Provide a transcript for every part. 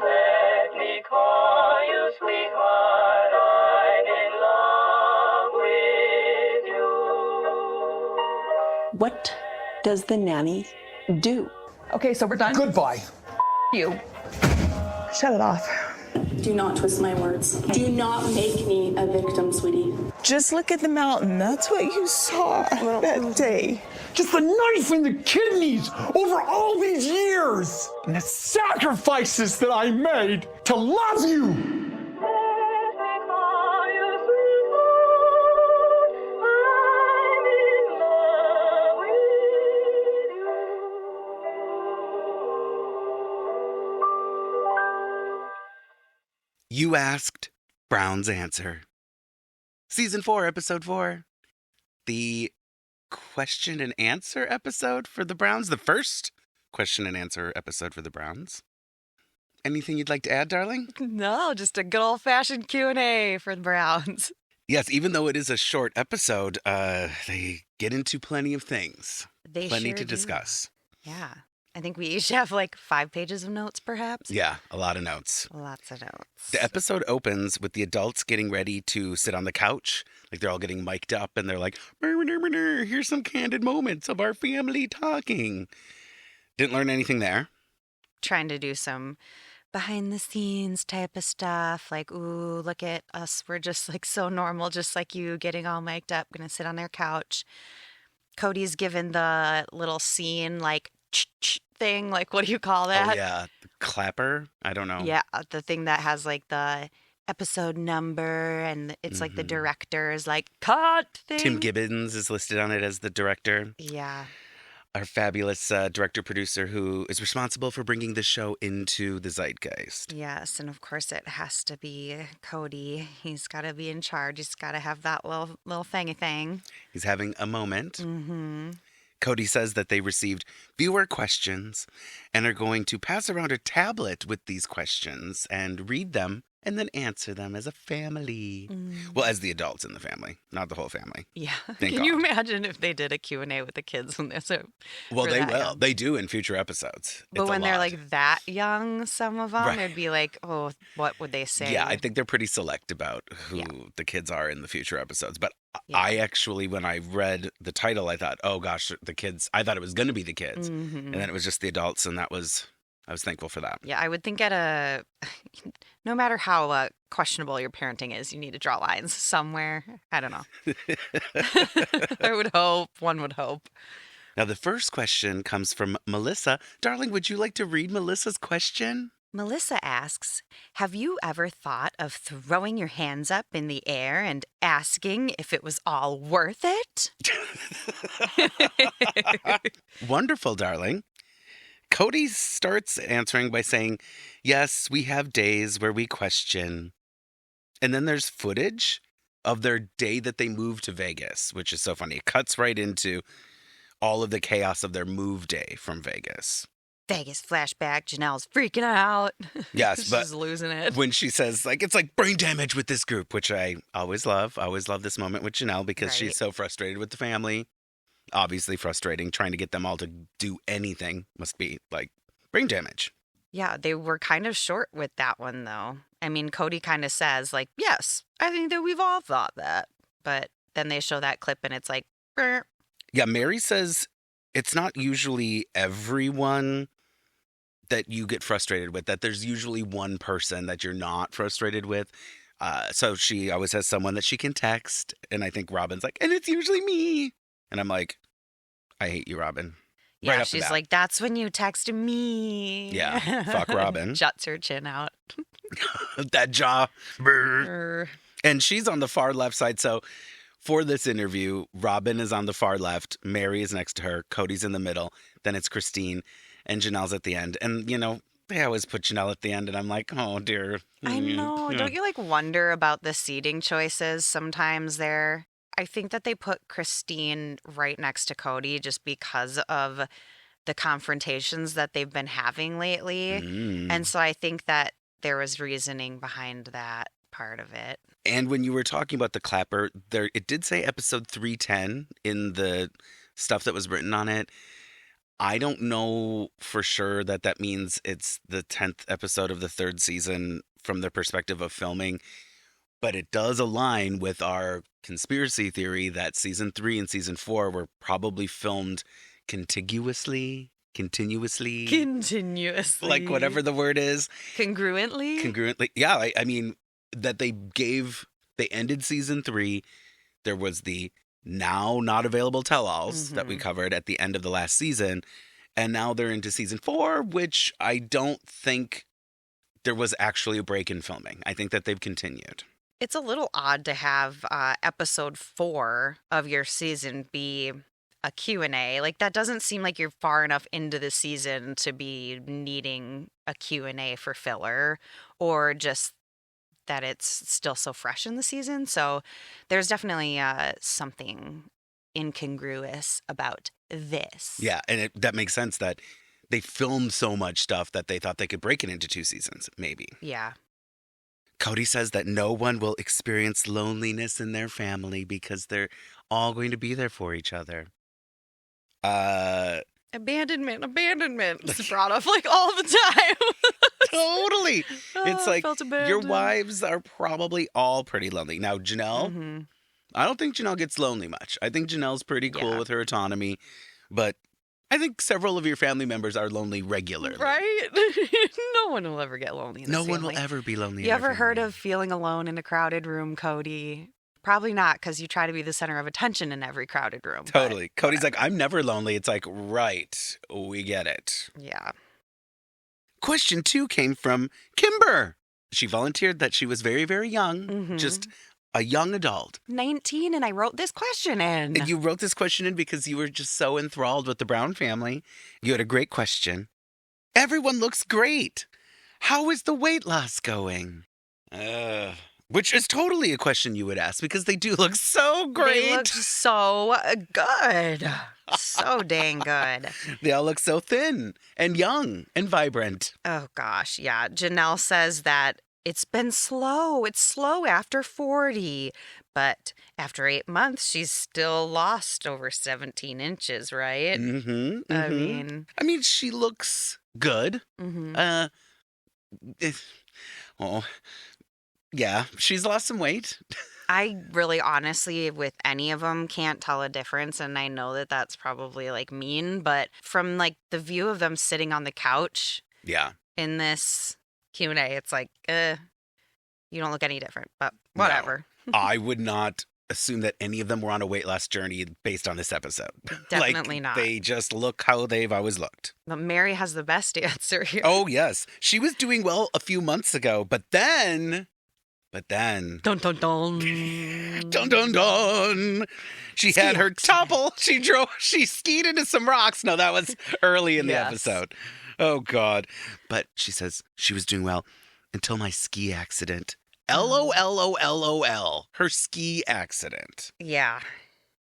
Let me call you sweetheart, I'm in love with you. What does the nanny do? Okay, so we're done. Goodbye. You. Shut it off. Do not twist my words. Do not make me a victim, sweetie. Just look at the mountain. That's what you saw that day. Just the knife in the kidneys over all these years. And the sacrifices that I made to love you. Let me call you sweetheart, I'm in love with you. You asked, Brown's answer. Season 4, episode 4. The question and answer episode for the Browns. The first question and answer episode for the Browns. Anything you'd like to add, darling? No, just a good old-fashioned Q&A for the Browns. Yes, even though it is a short episode, they get into plenty of things. They Plenty sure to do. discuss. Yeah. I think we each have like 5 pages of notes, perhaps. Yeah, a lot of notes. Lots of notes. The episode opens with the adults getting ready to sit on the couch. Like they're all getting mic'd up and they're like, here's some candid moments of our family talking. Didn't learn anything there. Trying to do some behind-the-scenes type of stuff. Like, ooh, look at us. We're just like so normal, just like you, getting all mic'd up, gonna sit on their couch. Cody's given the little scene, like, thing, like, what do you call that? Oh, yeah. The clapper? I don't know. Yeah, the thing that has like the episode number and it's like the director's like cut thing. Tim Gibbons is listed on it as the director. Yeah. Our fabulous director-producer who is responsible for bringing the show into the zeitgeist. Yes, and of course it has to be Kody. He's got to be in charge. He's got to have that little thingy thing. He's having a moment. Mm-hmm. Cody says that they received viewer questions and are going to pass around a tablet with these questions and read them and then answer them as a family. Well, as the adults in the family, not the whole family. Yeah. Thank Can you God. imagine if they did a Q&A with the kids when they're so Well, for they that will. young? They do in future episodes. But It's a when they're lot. like that young, some of them, Right. they'd be like, oh, what would they say? Yeah, I think they're pretty select about who Yeah. the kids are in the future episodes. But Yeah. I actually, when I read the title, I thought, oh gosh, the kids, I thought it was going to be the kids. Mhm. And then it was just the adults. And I was thankful for that. Yeah, I would think no matter how questionable your parenting is, you need to draw lines somewhere. I don't know. One would hope. Now, the first question comes from Melissa. Darling, would you like to read Melissa's question? Melissa asks, have you ever thought of throwing your hands up in the air and asking if it was all worth it? Wonderful, darling. Kody starts answering by saying, yes, we have days where we question. And then there's footage of their day that they moved to Vegas, which is so funny. It cuts right into all of the chaos of their move day from Vegas. Vegas flashback, Janelle's freaking out. Yes, but she's losing it. when she says, like, it's like brain damage with this group, which I always love. I always love this moment with Janelle because Right. she's so frustrated with the family. Obviously frustrating, trying to get them all to do anything must be like brain damage. Yeah, they were kind of short with that one, though. I mean, Kody kind of says, like, yes, I think that we've all thought that. But then they show that clip and it's like, "Brr." Yeah, Meri says it's not usually everyone that you get frustrated with, that there's usually one person that you're not frustrated with. So she always has someone that she can text. And I think Robyn's like, and it's usually me. And I'm like, I hate you, Robyn. Yeah, Right off the she's bat. like, that's when you texted me. Yeah, fuck Robyn. Juts her chin out. That jaw. Brr. Brr. And she's on the far left side. So for this interview, Robyn is on the far left. Meri is next to her. Cody's in the middle. Then it's Christine. And Janelle's at the end. And, you know, they always put Janelle at the end. And I'm like, oh, dear. I know. Yeah. Don't you like wonder about the seating choices sometimes there? I think that they put Christine right next to Kody just because of the confrontations that they've been having lately. Mm. And so I think that there was reasoning behind that part of it. And when you were talking about the clapper, there it did say episode 310 in the stuff that was written on it. I don't know for sure that means it's the 10th episode of the 3rd season from the perspective of filming, but it does align with our conspiracy theory that season 3 and season 4 were probably filmed continuously, like whatever the word is. Congruently. Yeah, I mean, that they ended season 3. There was the now not available tell-alls that we covered at the end of the last season. And now they're into season 4, which I don't think there was actually a break in filming. I think that they've continued. It's a little odd to have episode 4 of your season be a Q&A. Like, that doesn't seem like you're far enough into the season to be needing a Q&A for filler, or just that it's still so fresh in the season. So there's definitely something incongruous about this. Yeah, and that makes sense that they filmed so much stuff that they thought they could break it into 2 seasons, maybe. Yeah. Kody says that no one will experience loneliness in their family because they're all going to be there for each other. Abandonment. It's brought up like all the time. Totally. It's like felt your abandoned. wives are probably all pretty lonely. Now, Janelle, I don't think Janelle gets lonely much. I think Janelle's pretty cool with her autonomy, but I think several of your family members are lonely regularly. Right? No one will ever get lonely in this No one family. will ever be lonely. You ever heard of feeling alone in a crowded room, Kody? Probably not, because you try to be the center of attention in every crowded room. but Totally. Cody's whatever. like, I'm never lonely. It's like, right. We get it. Yeah. Question 2 came from Kimber. She volunteered that she was very, very young, just a young adult. 19, and I wrote this question in. And you wrote this question in because you were just so enthralled with the Brown family. You had a great question. Everyone looks great. How is the weight loss going? Which is totally a question you would ask because they do look so great. They look so good. So dang good. They all look so thin and young and vibrant. Oh, gosh. Yeah. Janelle says that it's been slow. It's slow after 40. But after 8 months, she's still lost over 17 inches, right? I mean, she looks good. Yeah, she's lost some weight. I really honestly, with any of them, can't tell a difference. And I know that that's probably like mean, but from like the view of them sitting on the couch in this Q&A, it's like, you don't look any different, but whatever. No, I would not assume that any of them were on a weight loss journey based on this episode. Definitely not. They just look how they've always looked. But Meri has the best answer here. Oh, yes. She was doing well a few months ago, but then... Dun, dun, dun. Dun, dun, dun. She had her topple. She skied into some rocks. No, that was early in the episode. Oh, God. But she says she was doing well until my ski accident. LOL. Her ski accident. Yeah.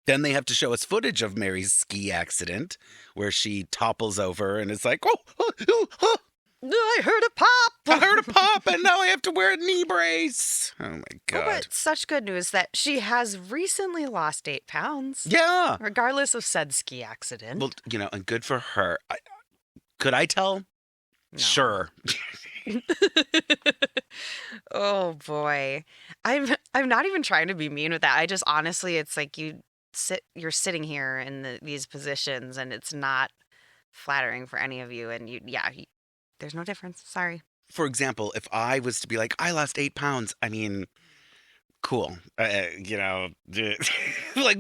Then they have to show us footage of Meri's ski accident where she topples over and is like, oh, I heard a pop. I heard a pop, and now I have to wear a knee brace. Oh, my God. Oh, but such good news that she has recently lost 8 pounds. Yeah. Regardless of said ski accident. Well, and good for her. Could I tell? No. Sure. Oh, boy. I'm not even trying to be mean with that. I just honestly, it's like you're sitting here in these positions, and it's not flattering for any of you. And there's no difference. Sorry. For example, if I was to be like, I lost 8 pounds, I mean, cool. Like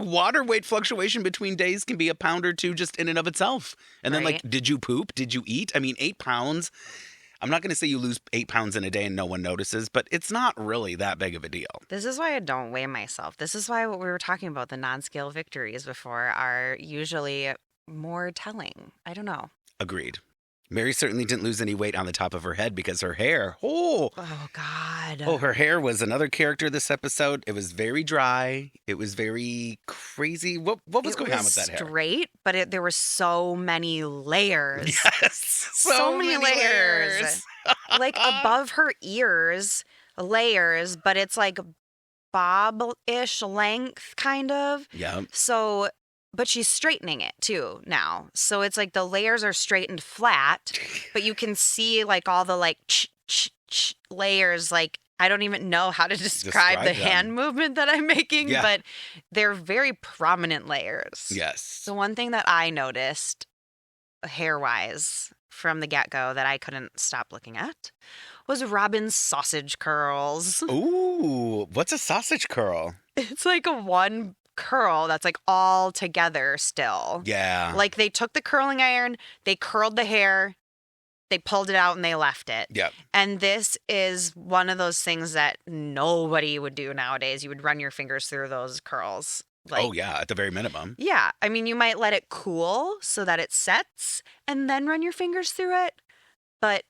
water weight fluctuation between days can be a pound or 2 just in and of itself. And then like, did you poop? Did you eat? I mean, 8 pounds. I'm not going to say you lose 8 pounds in a day and no one notices, but it's not really that big of a deal. This is why I don't weigh myself. This is why what we were talking about, the non-scale victories before, are usually more telling. I don't know. Agreed. Meri certainly didn't lose any weight on the top of her head because her hair, oh God. Oh, her hair was another character this episode. It was very dry. It was very crazy. What was going on with that hair? Straight, but there were so many layers. Yes. So many layers. Like above her ears, layers, but it's like bob-ish length, kind of. Yeah. So but she's straightening it too now. So it's like the layers are straightened flat, but you can see like all the like layers. Like, I don't even know how to describe the hand movement that I'm making, but they're very prominent layers. Yes. The one thing that I noticed hair-wise from the get-go that I couldn't stop looking at was Robyn's sausage curls. Ooh, what's a sausage curl? It's like a one curl that's like all together still. Yeah. Like they took the curling iron, they curled the hair, they pulled it out and they left it. Yep. And this is one of those things that nobody would do nowadays. You would run your fingers through those curls. Like, oh, yeah, at the very minimum. Yeah. I mean, you might let it cool so that it sets and then run your fingers through it. But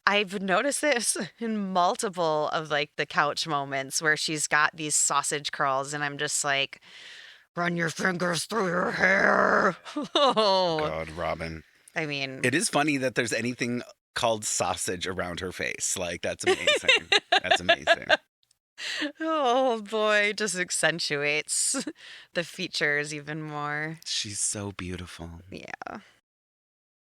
I've noticed this in multiple of like the couch moments where she's got these sausage curls and I'm just like, run your fingers through your hair. Oh, God, Robyn. I mean, it is funny that there's anything called sausage around her face. Like, that's amazing. That's amazing. Oh boy, just accentuates the features even more. She's so beautiful. Yeah.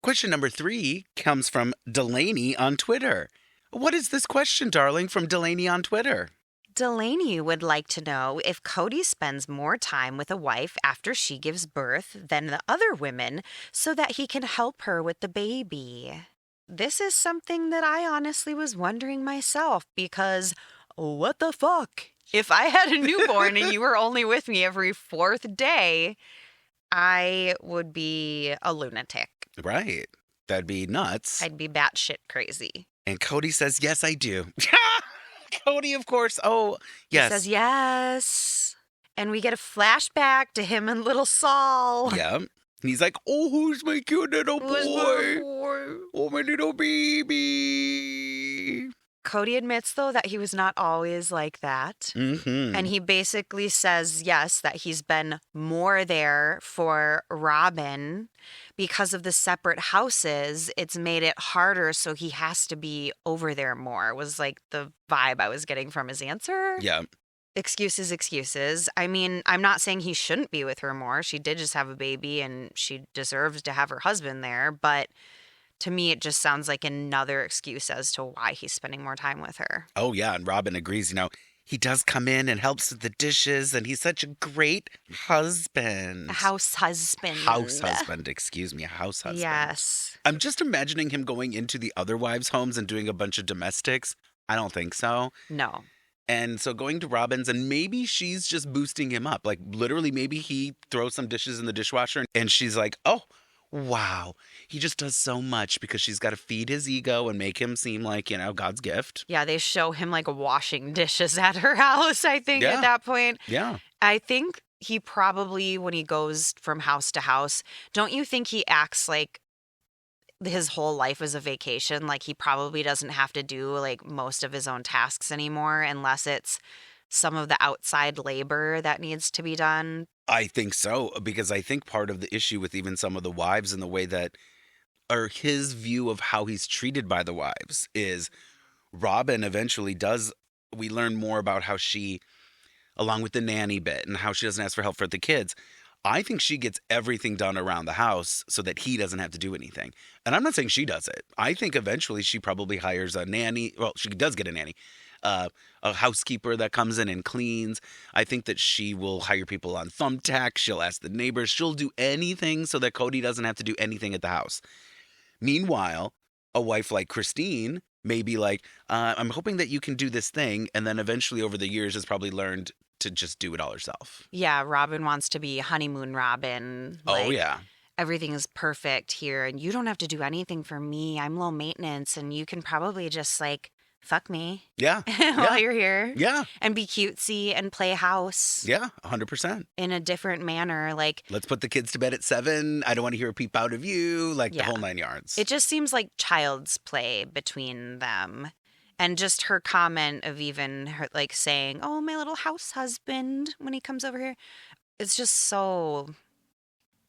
Question number 3 comes from Delaney on Twitter. What is this question, darling, from Delaney on Twitter? Delaney would like to know if Kody spends more time with a wife after she gives birth than the other women so that he can help her with the baby. This is something that I honestly was wondering myself because what the fuck? If I had a newborn and you were only with me every 4th day, I would be a lunatic. Right. That'd be nuts. I'd be batshit crazy. And Kody says, yes, I do. Kody, of course. Oh, yes. He says yes. And we get a flashback to him and little Saul. Yeah. And he's like, oh, who's my cute little boy? Oh, my little baby. Kody admits, though, that he was not always like that. Mm-hmm. And he basically says, yes, that he's been more there for Robyn because of the separate houses. It's made it harder, so he has to be over there more, was like the vibe I was getting from his answer. Yeah. Excuses. I mean, I'm not saying he shouldn't be with her more. She did just have a baby and she deserves to have her husband there. But to me, it just sounds like another excuse as to why he's spending more time with her. Oh, yeah. And Robyn agrees, he does come in and helps with the dishes, and he's such a great husband. A house husband. House husband. Yes. I'm just imagining him going into the other wives' homes and doing a bunch of domestics. I don't think so. No. And so going to Robyn's, and maybe she's just boosting him up. Like, literally, maybe he throws some dishes in the dishwasher, and she's like, oh, wow, he just does so much because she's got to feed his ego and make him seem like, God's gift. Yeah, they show him like washing dishes at her house, I think, at that point. Yeah. I think he probably, when he goes from house to house, don't you think he acts like his whole life is a vacation? Like he probably doesn't have to do like most of his own tasks anymore unless it's some of the outside labor that needs to be done. I think so, because I think part of the issue with even some of the wives and the way that, or his view of how he's treated by the wives is Robyn eventually does, we learn more about how she, along with the nanny bit and how she doesn't ask for help for the kids, I think she gets everything done around the house so that he doesn't have to do anything. And I'm not saying she does it. I think eventually she probably hires a nanny. Well, she does get a nanny. A housekeeper that comes in and cleans. I think that she will hire people on Thumbtack. She'll ask the neighbors. She'll do anything so that Kody doesn't have to do anything at the house. Meanwhile, a wife like Christine may be like, I'm hoping that you can do this thing. And then eventually over the years has probably learned to just do it all herself. Yeah, Robyn wants to be honeymoon Robyn. Oh, yeah. Everything is perfect here and you don't have to do anything for me. I'm low maintenance and you can probably just like fuck me. Yeah. While you're here. Yeah. And be cutesy and play house. Yeah, 100%. In a different manner. Like, let's put the kids to bed at 7. I don't want to hear a peep out of you. Like the whole 9 yards. It just seems like child's play between them. And just her comment of even her like saying, oh, my little house husband when he comes over here. It's just so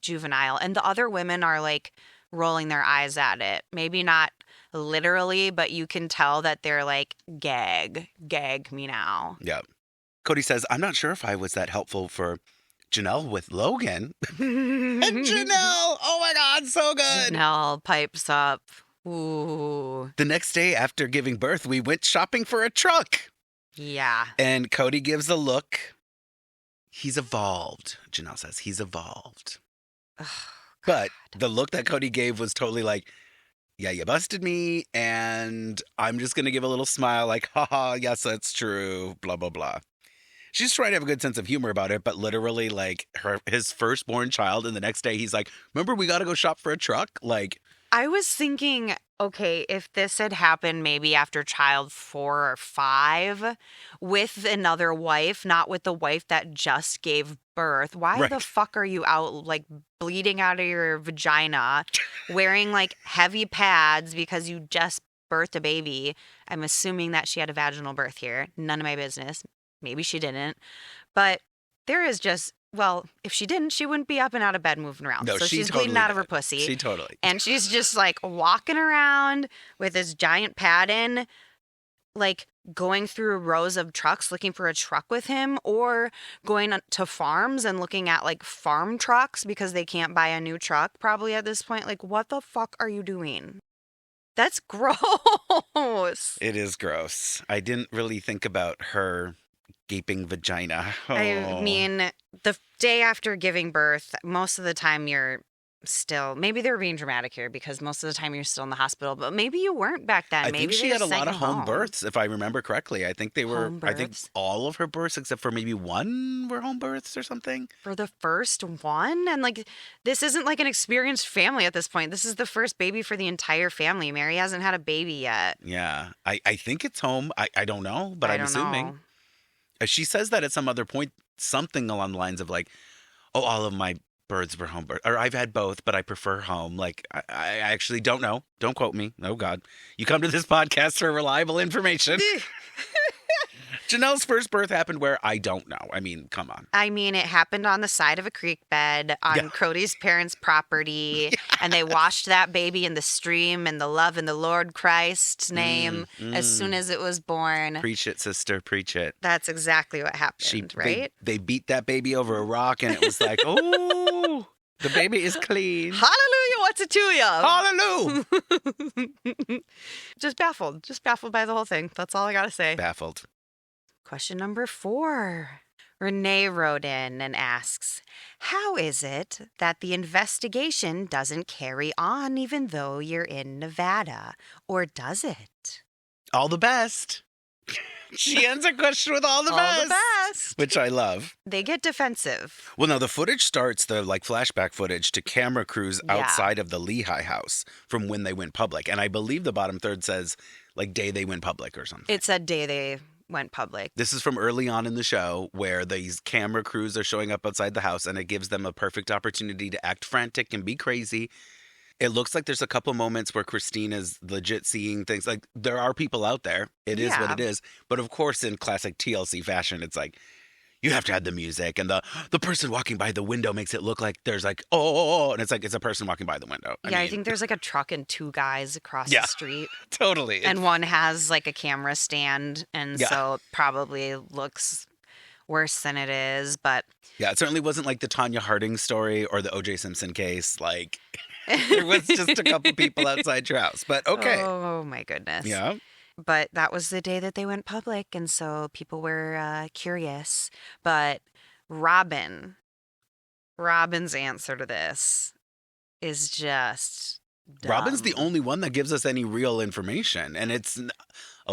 juvenile. And the other women are like rolling their eyes at it. Maybe not literally, but you can tell that they're like, gag me now. Yeah. Kody says, I'm not sure if I was that helpful for Janelle with Logan. And Janelle, oh my God, so good. Janelle pipes up. Ooh. The next day after giving birth, we went shopping for a truck. Yeah. And Kody gives a look. He's evolved, Janelle says. He's evolved. But the look that Kody gave was totally like, yeah, you busted me, and I'm just going to give a little smile like, haha, yes, that's true, blah, blah, blah. She's trying to have a good sense of humor about it, but literally, like, his firstborn child, and the next day he's like, remember, we got to go shop for a truck? Like, I was thinking, okay, if this had happened maybe after child 4 or 5 with another wife, not with the wife that just gave birth, why the fuck are you out, like, bleeding out of your vagina, wearing, like, heavy pads because you just birthed a baby? I'm assuming that she had a vaginal birth here. None of my business. Maybe she didn't. But there is just... Well, if she didn't, she wouldn't be up and out of bed moving around. No, so she she's totally bleeding out of her did. pussy. She totally. And she's just like walking around with this giant pad in, like going through rows of trucks looking for a truck with him, or going to farms and looking at like farm trucks because they can't buy a new truck probably at this point. Like, what the fuck are you doing? That's gross. It is gross. I didn't really think about her gaping vagina. I mean, the day after giving birth, most of the time you're still, maybe they were being dramatic here because most of the time you're still in the hospital, but maybe you weren't back then. I Maybe think she they had a just lot sent of you home births, if I remember correctly. I think they were, Home I think births? all of her births except for maybe one were home births or something. For the first one. And like, this isn't like an experienced family at this point. This is the first baby for the entire family. Meri hasn't had a baby yet. Yeah. I think it's home. I don't know, but I I'm don't assuming. know. She says that at some other point, something along the lines of like, oh, all of my births were home births. Or I've had both, but I prefer home. Like, I actually don't know. Don't quote me. Oh, God. You come to this podcast for reliable information. Janelle's first birth happened where I don't know. I mean, come on. I mean, it happened on the side of a creek bed on Kody's parents' property, and they washed that baby in the stream in the love in the Lord Christ's name as soon as it was born. Preach it, sister. Preach it. That's exactly what happened, right? They beat that baby over a rock, and it was like, oh, the baby is clean. Hallelujah, what's it to you? Hallelujah. Just baffled by the whole thing. That's all I gotta say. Baffled. Question number 4. Renee wrote in and asks, how is it that the investigation doesn't carry on even though you're in Nevada? Or does it? All the best. She ends her question with all the best. All the best. Which I love. They get defensive. Well, no, the footage starts, the like flashback footage to camera crews Yeah. outside of the Lehigh house from when they went public. And I believe the bottom third says like day they went public or something. It's a day they went public. This is from early on in the show where these camera crews are showing up outside the house and it gives them a perfect opportunity to act frantic and be crazy. It looks like there's a couple moments where Christine is legit seeing things. Like, there are people out there. It is what it is. But, of course, in classic TLC fashion, it's like, you have to add the music. And the person walking by the window makes it look like there's like, oh, and it's like it's a person walking by the window. I think there's like a truck and 2 guys across the street. Totally. And one has like a camera stand. And so it probably looks worse than it is. But yeah, it certainly wasn't like the Tanya Harding story or the O.J. Simpson case. Like, there was just a couple people outside your house. But okay. Oh, my goodness. Yeah. But that was the day that they went public, and so people were curious. But Robyn's answer to this is just dumb. Robyn's the only one that gives us any real information, and it's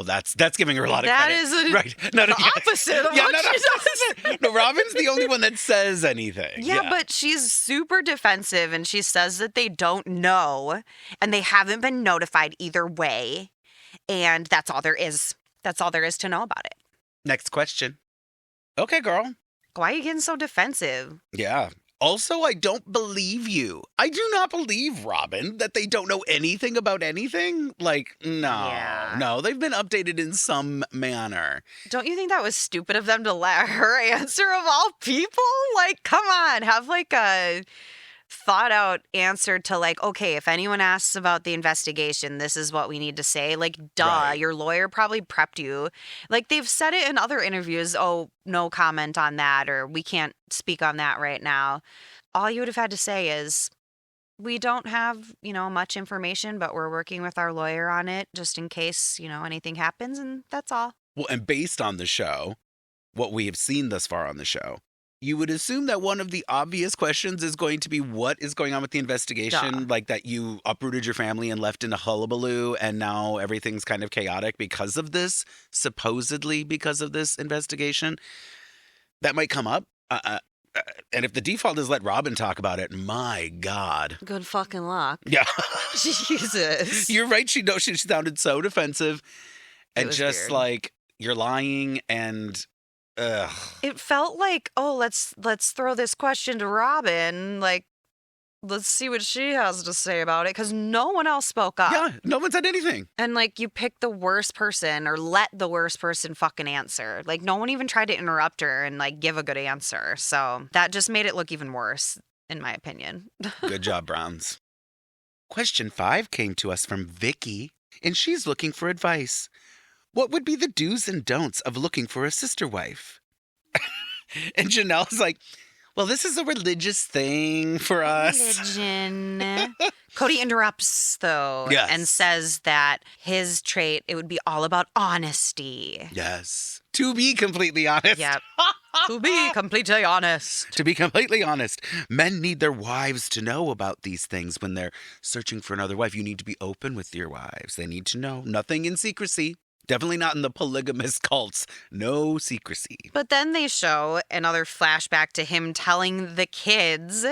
that's giving her a lot of that credit. is Right? the opposite of what she does. No, Robyn's the only one that says anything. Yeah, but she's super defensive, and she says that they don't know, and they haven't been notified either way. And that's all there is. That's all there is to know about it. Next question. Okay, girl. Why are you getting so defensive? Yeah. Also, I don't believe you. I do not believe, Robyn, that they don't know anything about anything. Like, no, they've been updated in some manner. Don't you think that was stupid of them to let her answer of all people? Like, come on, have like a thought out answer to like, okay, if anyone asks about the investigation, this is what we need to say. Like, duh, Right. your lawyer probably prepped you. Like, they've said it in other interviews. Oh, no comment on that, or we can't speak on that right now. All you would have had to say is, we don't have, much information, but we're working with our lawyer on it just in case, anything happens. And that's all. Well, and based on the show, what we have seen thus far on the show, you would assume that one of the obvious questions is going to be what is going on with the investigation, Duh. like that you uprooted your family and left in a hullabaloo and now everything's kind of chaotic because of this, supposedly because of this investigation. That might come up. And if the default is let Robyn talk about it, my God. Good fucking luck. Yeah. Jesus. You're right. She sounded so defensive and was just weird. like, you're lying and ugh. It felt like, oh, let's throw this question to Robyn. Like, let's see what she has to say about it, because no one else spoke up. Yeah, no one said anything. And like, you picked the worst person, or let the worst person fucking answer. Like, no one even tried to interrupt her and like give a good answer. So that just made it look even worse, in my opinion. Good job, Browns. Question 5 came to us from Vicky, and she's looking for advice. What would be the do's and don'ts of looking for a sister wife? And Janelle's like, well, this is a religious thing for us. Religion. Kody interrupts, though, Yes. and says that his trait, it would be all about honesty. Yes. To be completely honest. Yep. To be completely honest. To be completely honest, men need their wives to know about these things when they're searching for another wife. You need to be open with your wives. They need to know. Nothing in secrecy. Definitely not in the polygamous cults. No secrecy. But then they show another flashback to him telling the kids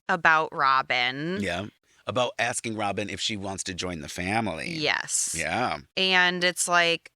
about Robyn. Yeah. About asking Robyn if she wants to join the family. Yes. Yeah. And it's like,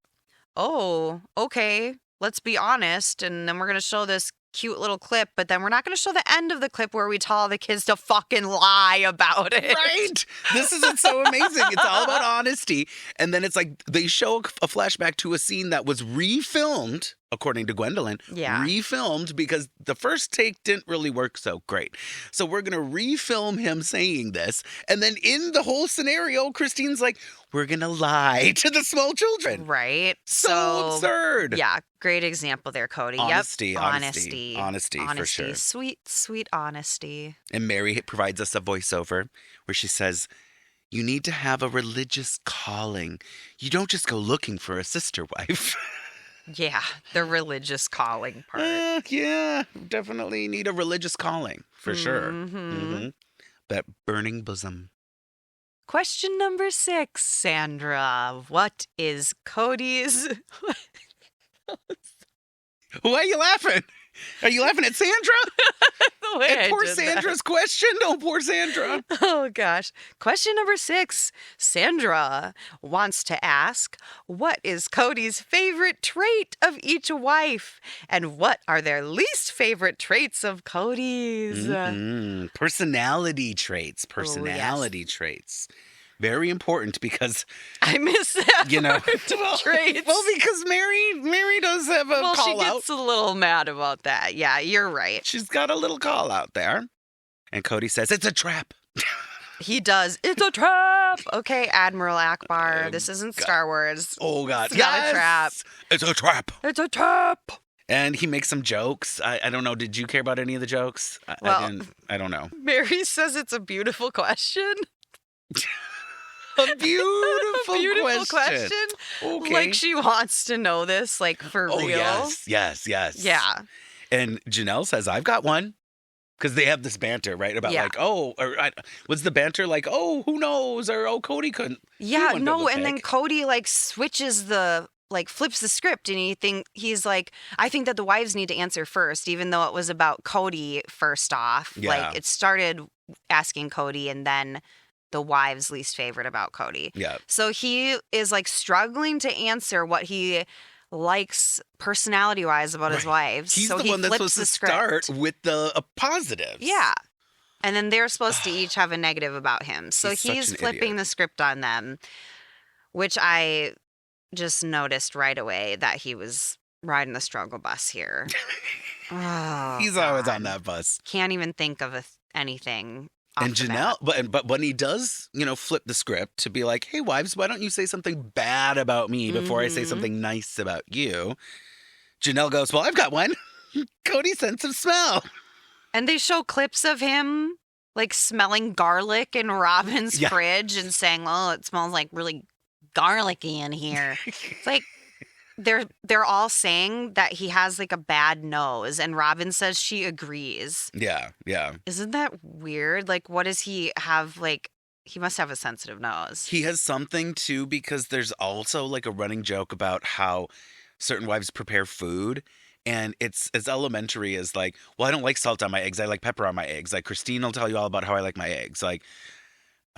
oh, okay, let's be honest. And then we're going to show this cute little clip, but then we're not going to show the end of the clip where we tell all the kids to fucking lie about it. Right. This is what's so amazing. It's all about honesty. And then it's like they show a flashback to a scene that was refilmed, according to Gwendolyn. Yeah. Refilmed because the first take didn't really work so great. So we're going to refilm him saying this. And then in the whole scenario, Christine's like, we're going to lie to the small children. Right. So absurd. Yeah. Great example there, Kody. Honesty, Yep. honesty, for sure. Sweet, sweet honesty. And Meri provides us a voiceover where she says, you need to have a religious calling. You don't just go looking for a sister wife. Yeah. The religious calling part. Yeah, definitely need a religious calling, for sure. Mhm. That burning bosom. Question number 6, Sandra. What is Kody's... Why are you laughing? Are you laughing at Sandra? The way I At poor did that. Sandra's question? No, poor Sandra. Oh, gosh. Question number 6. Sandra wants to ask, what is Kody's favorite trait of each wife? And what are their least favorite traits of Kody's? Personality traits. Personality traits. Very important because, I miss that part. Traits. well, because Meri does have a Well, she call out. gets a little mad about that. Yeah, you're right. She's got a little call out there. And Kody says, it's a trap. He does. It's a trap. Okay, Admiral Akbar. This isn't Star Wars. Oh, God. It's not a trap. It's a trap. It's a trap. And he makes some jokes. I don't know. Did you care about any of the jokes? I don't know. Meri says it's a beautiful question. A beautiful question. Okay. Like she wants to know this, like for real. Yes. Yeah. And Janelle says, I've got one. Because they have this banter, right? About Yeah. like, was the banter like, oh, who knows? Or, oh, Kody couldn't. Yeah, wouldn't no, be able to and then pick. Kody like switches flips the script, and he's like, I think that the wives need to answer first, even though it was about Kody first off. Yeah. Like it started asking Kody, and then the wives' least favorite about Kody. Yeah. So he is like struggling to answer what he likes personality-wise about his wives. He's so the he one that's flips supposed to the start script. with the positives. Yeah. And then they're supposed to each have a negative about him. So He's such he's an flipping idiot. the script on them, which I just noticed right away that he was riding the struggle bus here. Oh, He's always God. on that bus. Can't even think of anything off And the Janelle, bat. but when he does, flip the script to be like, hey, wives, why don't you say something bad about me before I say something nice about you? Janelle goes, well, I've got one. Kody sense of smell. And they show clips of him like smelling garlic in Robyn's fridge and saying, oh, it smells like really garlicky in here. It's like they're all saying that he has like a bad nose, and Robyn says she agrees. Yeah. Isn't that weird? Like, what does he have? Like, he must have a sensitive nose. He has something too, because there's also like a running joke about how certain wives prepare food. And it's as elementary as like, well, I don't like salt on my eggs. I like pepper on my eggs. Like, Christine will tell you all about how I like my eggs. Like,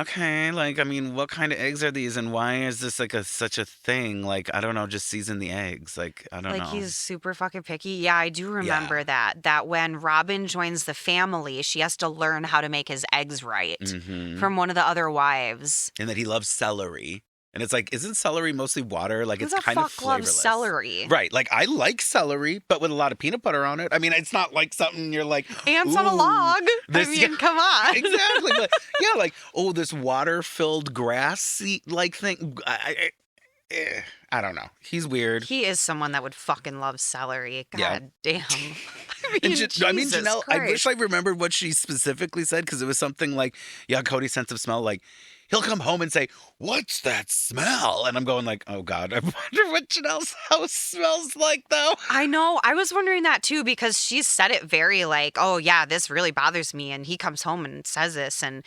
okay, like, I mean, what kind of eggs are these? And why is this like such a thing? Like, I don't know, just season the eggs. Like, I don't know. Like, he's super fucking picky. Yeah, I do remember that when Robyn joins the family, she has to learn how to make his eggs right from one of the other wives. And that he loves celery. And it's like, isn't celery mostly water? Like, Who it's the kind of fuck loves flavorless. celery? Right. Like, I like celery, but with a lot of peanut butter on it. I mean, it's not like something you're like, Ants on a "Ooh, log. this- I mean, come on. Exactly. But, yeah, like, oh, this water-filled grassy like thing. I don't know. He's weird. He is someone that would fucking love celery. God damn. I mean, Jesus Janelle, I wish Christ. I remembered what she specifically said, because it was something like, Cody's sense of smell, like, he'll come home and say, what's that smell? And I'm going like, oh, God, I wonder what Janelle's house smells like, though. I know. I was wondering that, too, because she said it very like, oh, yeah, this really bothers me. And he comes home and says this. And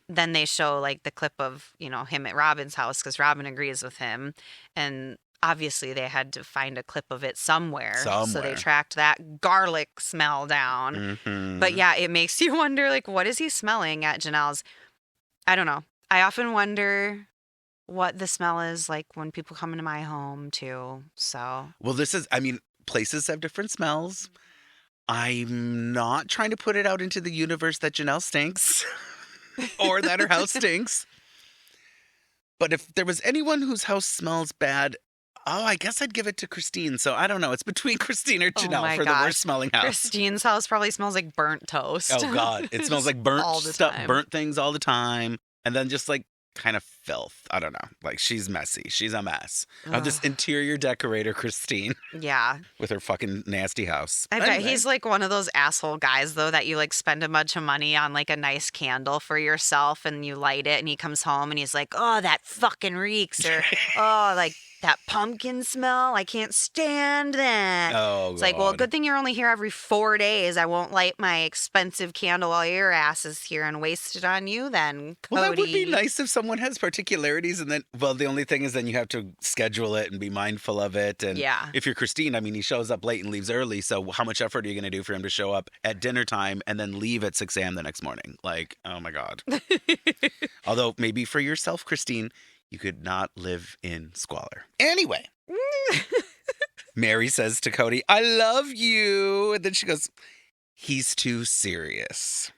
then they show, like, the clip of, him at Robyn's house, because Robyn agrees with him. And obviously they had to find a clip of it somewhere. So they tracked that garlic smell down. But, yeah, it makes you wonder, like, what is he smelling at Janelle's? I don't know. I often wonder what the smell is like when people come into my home, too. So, well, places have different smells. I'm not trying to put it out into the universe that Janelle stinks or that her house stinks. But if there was anyone whose house smells bad, I guess I'd give it to Christine. So I don't know. It's between Christine or Janelle the worst smelling house. Christine's house probably smells like burnt toast. Oh, God. It smells like burnt stuff, burnt things all the time. And then just like kind of filth. I don't know. Like, she's messy. She's a mess. This interior decorator, Christine. Yeah. With her fucking nasty house. I bet he's like one of those asshole guys, though, that you like spend a bunch of money on like a nice candle for yourself and you light it and he comes home and he's like, oh, that fucking reeks. Or, oh, like that pumpkin smell. I can't stand that. Oh, it's like, well, good thing you're only here every 4 days. I won't light my expensive candle while your ass is here and waste it on you then, Kody. Well, that would be nice if someone has particularities, and then, well, the only thing is then you have to schedule it and be mindful of it. And if you're Christine, I mean, he shows up late and leaves early. So how much effort are you going to do for him to show up at dinner time and then leave at 6 a.m. the next morning? Like, oh my God. Although maybe for yourself, Christine, you could not live in squalor. Anyway, Meri says to Kody, I love you. And then she goes, he's too serious.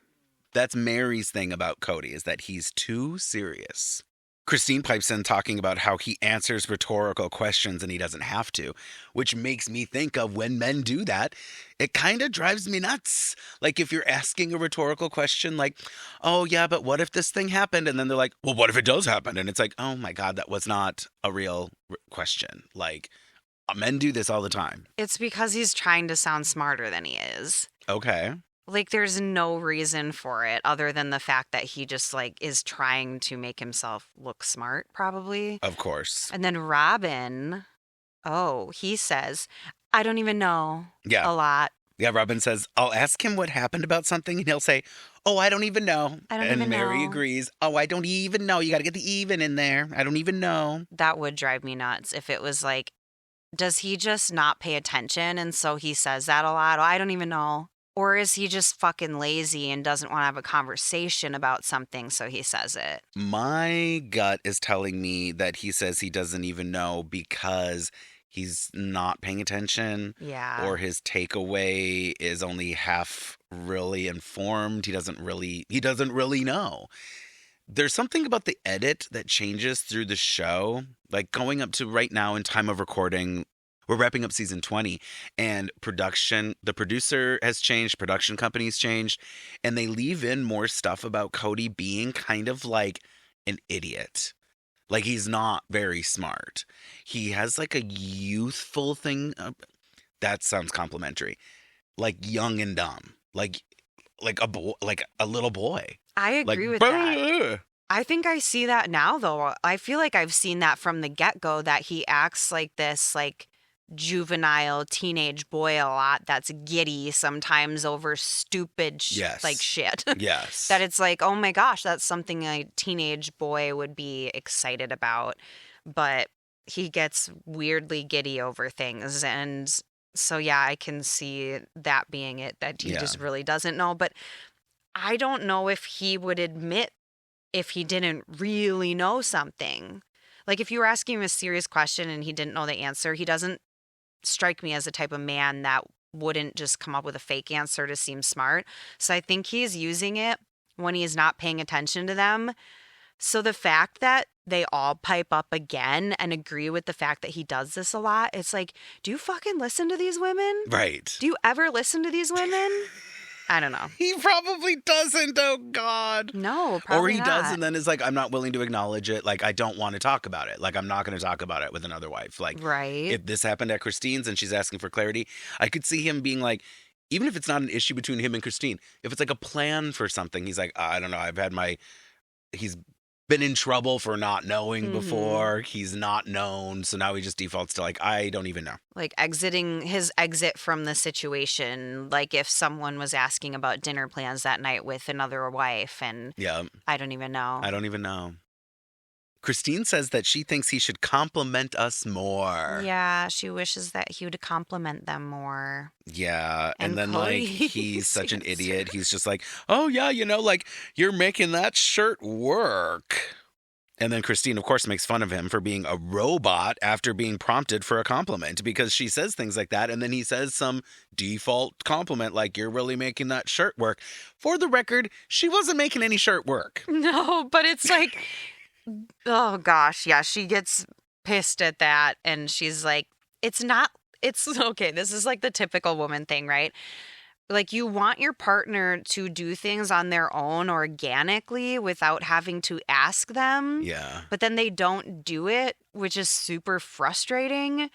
That's Meri's thing about Kody, is that he's too serious. Christine pipes in talking about how he answers rhetorical questions and he doesn't have to, which makes me think of when men do that, it kind of drives me nuts. Like, if you're asking a rhetorical question like, oh, yeah, but what if this thing happened? And then they're like, well, what if it does happen? And it's like, oh, my God, that was not a real question. Like, men do this all the time. It's because he's trying to sound smarter than he is. Okay. Like, there's no reason for it other than the fact that he just, like, is trying to make himself look smart, probably. Of course. And then Robyn, he says, I don't even know a lot. Yeah, Robyn says, I'll ask him what happened about something, and he'll say, oh, I don't even know. And Meri agrees, oh, I don't even know. You got to get the even in there. I don't even know. That would drive me nuts if it was like, does he just not pay attention? And so he says that a lot. Oh, I don't even know. Or is he just fucking lazy and doesn't want to have a conversation about something, so he says it? My gut is telling me that he says he doesn't even know because he's not paying attention. Yeah. Or his takeaway is only half really informed. He doesn't really know. There's something about the edit that changes through the show. Like, going up to right now in time of recording, We're wrapping up season 20, and the producer has changed, production company's changed, and they leave in more stuff about Kody being kind of like an idiot. Like, he's not very smart. He has like a youthful thing. That sounds complimentary. Like young and dumb. Like a boy, like a little boy. I agree with that. I think I see that now, though. I feel like I've seen that from the get-go, that he acts like this, like, juvenile teenage boy a lot that's giddy sometimes over stupid like shit. Yes. That it's like, oh my gosh, that's something a teenage boy would be excited about. But he gets weirdly giddy over things. And so, yeah, I can see that being it, that he just really doesn't know. But I don't know if he would admit if he didn't really know something. Like, if you were asking him a serious question and he didn't know the answer, he doesn't strike me as the type of man that wouldn't just come up with a fake answer to seem smart. So I think he's using it when he's not paying attention to them. So the fact that they all pipe up again and agree with the fact that he does this a lot, it's like, do you fucking listen to these women? Right. Do you ever listen to these women? I don't know. He probably doesn't, oh God. No, probably Or he not. does and then is like, I'm not willing to acknowledge it. Like, I don't want to talk about it. Like, I'm not going to talk about it with another wife. Like, right. If this happened at Christine's and she's asking for clarity, I could see him being like, even if it's not an issue between him and Christine, if it's like a plan for something, he's like, I don't know, he's been in trouble for not knowing before. He's not known. So now he just defaults to like, I don't even know. Like his exit from the situation. Like if someone was asking about dinner plans that night with another wife and I don't even know. I don't even know. Christine says that she thinks he should compliment us more. Yeah, she wishes that he would compliment them more. Yeah, and then Kody, like he's such an idiot. He's just like, oh yeah, like you're making that shirt work. And then Christine, of course, makes fun of him for being a robot after being prompted for a compliment because she says things like that. And then he says some default compliment like, you're really making that shirt work. For the record, she wasn't making any shirt work. No, but it's like... Oh gosh, yeah, she gets pissed at that and she's like, it's okay, this is like the typical woman thing, right? Like you want your partner to do things on their own organically without having to ask them. Yeah. But then they don't do it, which is super frustrating.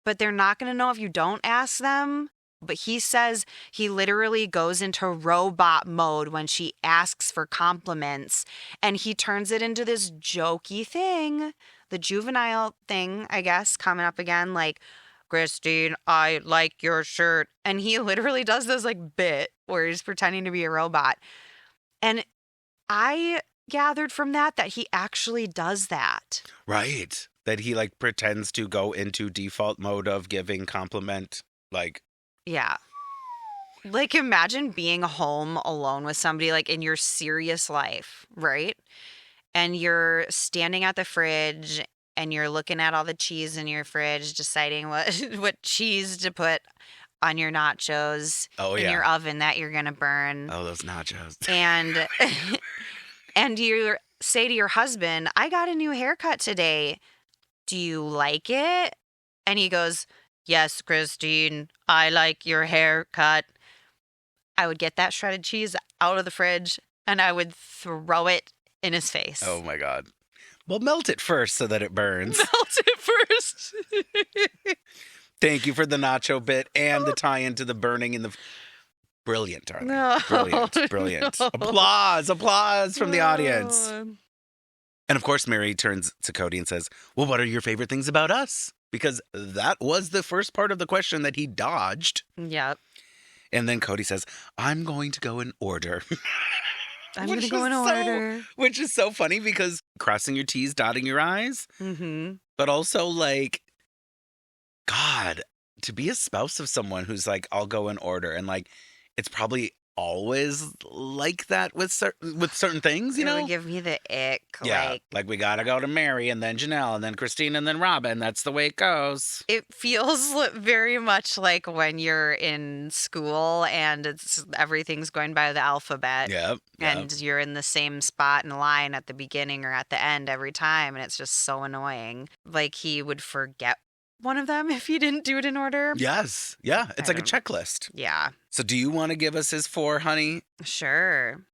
But they're not going to know if you don't ask them. But he says he literally goes into robot mode when she asks for compliments. And he turns it into this jokey thing. The juvenile thing, I guess, coming up again. Like, Christine, I like your shirt. And he literally does this like bit where he's pretending to be a robot. And I gathered from that he actually does that. Right. That he like pretends to go into default mode of giving compliment. Like, yeah. Like imagine being home alone with somebody like in your serious life, right? And you're standing at the fridge and you're looking at all the cheese in your fridge, deciding what cheese to put on your nachos in your oven that you're going to burn. Oh, those nachos. And and you say to your husband, I got a new haircut today. Do you like it? And he goes, yes, Christine, I like your haircut. I would get that shredded cheese out of the fridge and I would throw it in his face. Oh my God. Well, melt it first so that it burns. Melt it first. Thank you for the nacho bit and the tie-in to the burning in the... Brilliant, darling. No, Brilliant. no. Applause from the audience. And of course, Meri turns to Kody and says, well, what are your favorite things about us? Because that was the first part of the question that he dodged. Yep. And then Kody says, I'm going to go in order. I'm going to go in order. Which is so funny because crossing your T's, dotting your I's. Mm-hmm. But also like, God, to be a spouse of someone who's like, I'll go in order. And like, it's probably always like that with certain things, you know? It would give me the ick. Yeah, like we gotta go to Meri and then Janelle and then Christine and then Robyn. That's the way it goes. It feels very much like when you're in school and everything's going by the alphabet. Yep. And you're in the same spot in line at the beginning or at the end every time. And it's just so annoying. Like he would forget one of them if he didn't do it in order. Yes. Yeah. It's I like a checklist. Yeah, So do you want to give us his 4, honey? sure.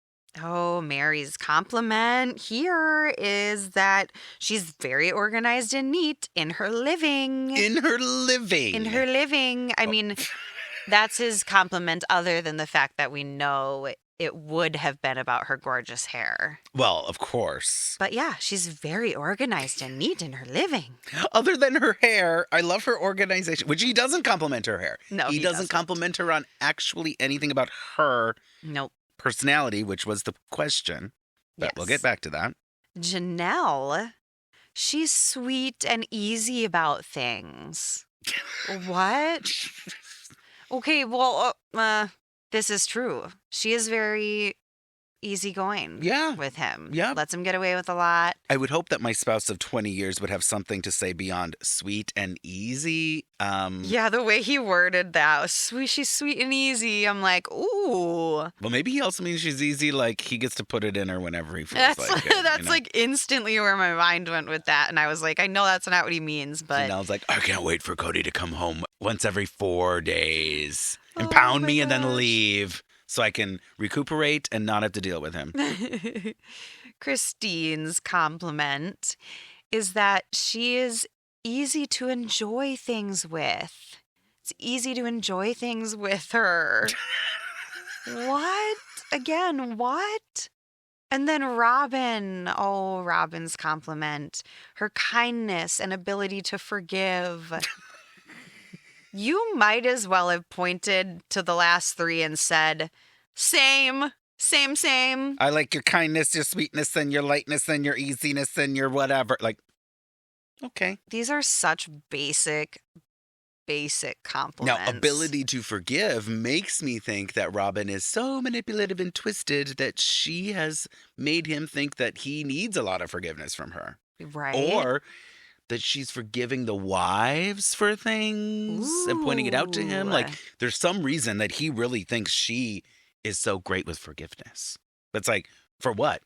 Oh, Meri's compliment here is that she's very organized and neat in her living. In her living. In her living. I mean, that's his compliment other than the fact that we know it would have been about her gorgeous hair. Well, of course. But yeah, she's very organized and neat in her living. Other than her hair, I love her organization, which he doesn't compliment her hair. No, he he doesn't doesn't. compliment her on actually anything about her Nope. personality, which was the question. But we'll Yes. get back to that. Janelle, she's sweet and easy about things. What? Okay, well, this is true. She is very easygoing Yeah. with him. Yeah. Lets him get away with a lot. I would hope that my spouse of 20 years would have something to say beyond sweet and easy. Yeah, the way he worded that was sweet. She's sweet and easy. I'm like, ooh. Well, maybe he also means she's easy, like he gets to put it in her whenever he feels That's like it. that's like instantly where my mind went with that. And I was like, I know that's not what he means, but Janelle's like, I can't wait for Kody to come home once every 4 days and Oh pound my me and then gosh. leave so I can recuperate and not have to deal with him. Christine's compliment is that she is easy to enjoy things with. It's easy to enjoy things with her. What? Again, what? And then Robyn. Oh, Robyn's compliment. Her kindness and ability to forgive. You might as well have pointed to the last 3 and said, same. I like your kindness, your sweetness, and your lightness, and your easiness, and your whatever. Like, okay. These are such basic compliments. Now, ability to forgive makes me think that Robyn is so manipulative and twisted that she has made him think that he needs a lot of forgiveness from her. Right? Or that she's forgiving the wives for things and pointing it out to him. Like, Ooh. there's some reason that he really thinks she is so great with forgiveness. But it's like, for what?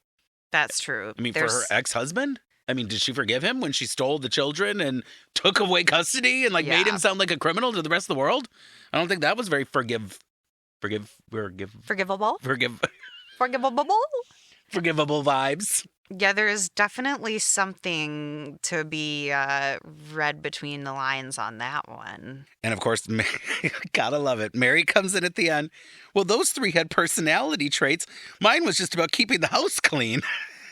That's true. I mean, for her ex-husband? I mean, did she forgive him when she stole the children and took away custody and like made Yeah. him sound like a criminal to the rest of the world? I don't think that was very forgivable. Forgivable? Forgivable vibes. Yeah, there is definitely something to be read between the lines on that one. And of course, gotta love it. Meri comes in at the end. Well, those 3 had personality traits. Mine was just about keeping the house clean.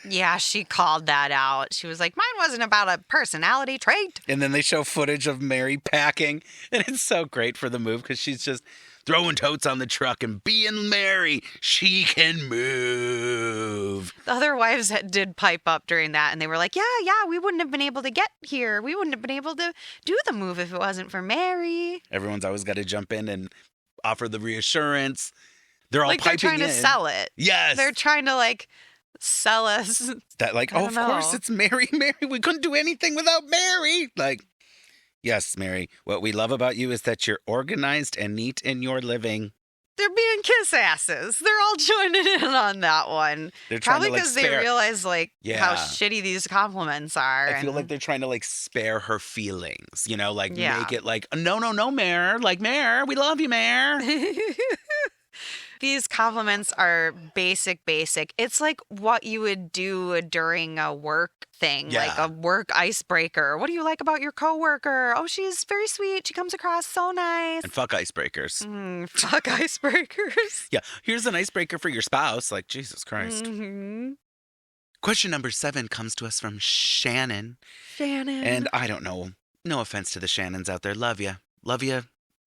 Yeah, she called that out. She was like, mine wasn't about a personality trait. And then they show footage of Meri packing. And it's so great for the move because she's just throwing totes on the truck and being Meri. She can move. The other wives did pipe up during that, and they were like, yeah, we wouldn't have been able to get here. We wouldn't have been able to do the move if it wasn't for Meri. Everyone's always got to jump in and offer the reassurance. They're all Like they're piping trying in. to sell it. Yes. They're trying to like sell us. That like, I oh, of don't course know. it's Meri. We couldn't do anything without Meri. Like, yes, Meri. What we love about you is that you're organized and neat in your living. They're being kiss asses. They're all joining in on that one. They're trying Probably to like because they spare. realize like Yeah. how shitty these compliments are. I feel and- like they're trying to like spare her feelings, you know, like Yeah. make it like, no, Mare. Like, Mare, we love you, Mare. These compliments are basic. It's like what you would do during a work thing, like Yeah. a work icebreaker. What do you like about your coworker? Oh, she's very sweet. She comes across so nice. And fuck icebreakers. Fuck icebreakers. Yeah, here's an icebreaker for your spouse. Like, Jesus Christ. Mm-hmm. Question number 7 comes to us from Shannon. Shannon. And I don't know. No offense to the Shannons out there. Love ya. Love ya.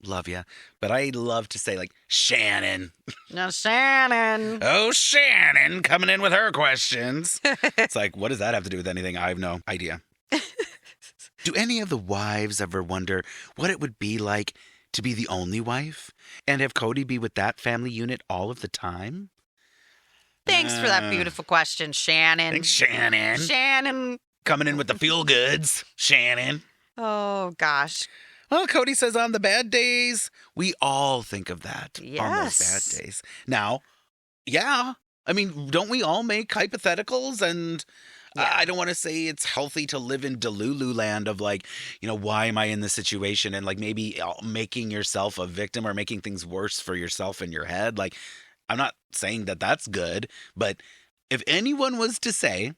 Love ya. But I love to say, like, Shannon. Now, Shannon. Oh, Shannon coming in with her questions. It's like, what does that have to do with anything? I have no idea. Do any of the wives ever wonder what it would be like to be the only wife and have Kody be with that family unit all of the time? Thanks for that beautiful question, Shannon. Thanks, Shannon. Shannon. Coming in with the feel goods, Shannon. Oh, gosh. Well, Kody says on the bad days, we all think of that. On those Yes. bad days. Now, yeah. I mean, don't we all make hypotheticals and Yeah. I don't want to say it's healthy to live in Delulu land of like, why am I in this situation? And like maybe making yourself a victim or making things worse for yourself in your head. Like, I'm not saying that that's good, but if anyone was to say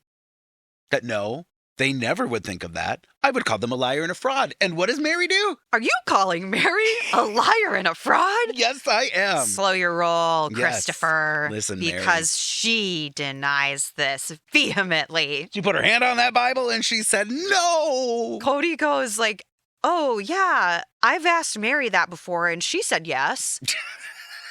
that no, they never would think of that, I would call them a liar and a fraud. And what does Meri do? Are you calling Meri a liar and a fraud? Yes, I am. Slow your roll, Yes. Christopher. Listen, Meri. because she denies this vehemently. She put her hand on that Bible and she said, no. Kody goes like, oh, yeah, I've asked Meri that before, and she said yes.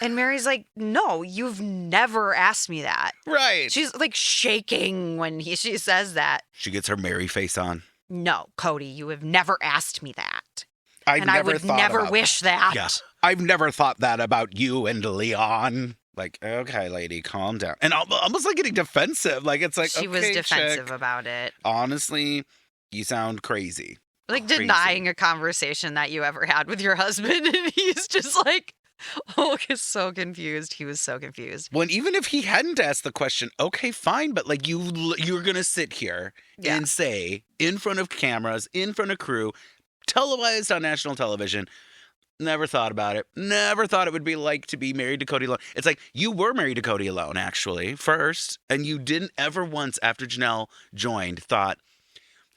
And Mary's like, no, you've never asked me that. Right. She's like shaking when she says that. She gets her Meri face on. No, Kody, you have never asked me that. I would never wish that. Yes. I've never thought that about you and Leon. Like, okay, lady, calm down. And almost like getting defensive. Like, it's like, She okay, was defensive chick, about it. honestly, you sound crazy. Like Crazy. denying a conversation that you ever had with your husband. And he's just like, oh, he's so confused. He was so confused. When even if he hadn't asked the question, okay, fine, but like you're gonna sit here Yeah. and say in front of cameras, in front of crew, televised on national television, never thought about it. Never thought it would be like to be married to Kody alone. It's like you were married to Kody alone, actually, first, and you didn't ever once after Janelle joined thought,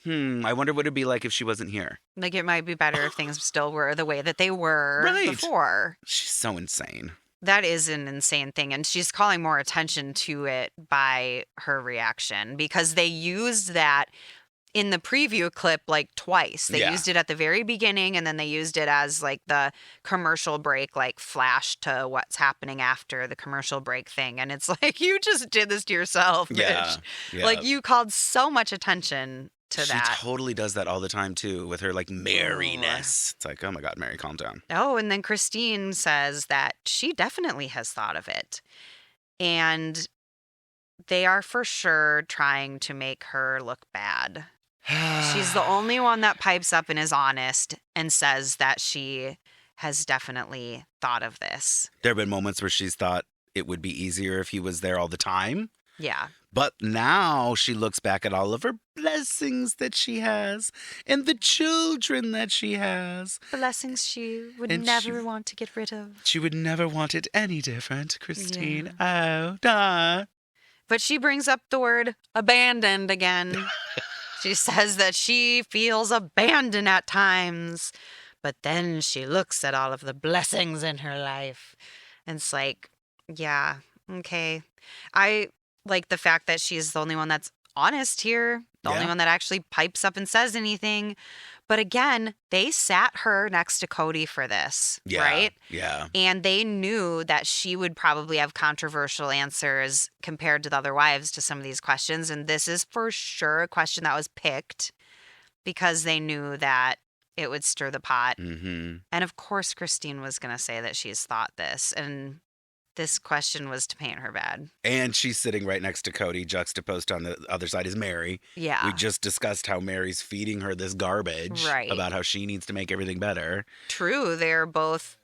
I wonder what it'd be like if she wasn't here. Like it might be better if things still were the way that they were Right. before. She's so insane. That is an insane thing. And she's calling more attention to it by her reaction because they used that in the preview clip like twice. They Yeah. used it at the very beginning and then they used it as like the commercial break, like flash to what's happening after the commercial break thing. And it's like, you just did this to yourself, bitch. Yeah. Like you called so much attention to she that. totally does that all the time too with her like Meriness. It's like, oh my God, Meri, calm down. Oh, and then Christine says that she definitely has thought of it. And they are for sure trying to make her look bad. She's the only one that pipes up and is honest and says that she has definitely thought of this. There have been moments where she's thought it would be easier if he was there all the time. Yeah. But now she looks back at all of her blessings that she has and the children that she has. Blessings she would And never she- want to get rid of. She would never want it any different, Christine. Oh, duh. But she brings up the word abandoned again. She says that she feels abandoned at times. But then she looks at all of the blessings in her life. And it's like, yeah, okay. I like the fact that she's the only one that's honest here. The only Yeah. one that actually pipes up and says anything. But again, they sat her next to Kody for this, Yeah. right? Yeah. And they knew that she would probably have controversial answers compared to the other wives to some of these questions. And this is for sure a question that was picked because they knew that it would stir the pot. Mm-hmm. And of course, Christine was going to say that she's thought this. And this question was to paint her bad. And she's sitting right next to Kody. Juxtaposed on the other side is Meri. Yeah. We just discussed how Mary's feeding her this garbage Right. about how she needs to make everything better. True. They're both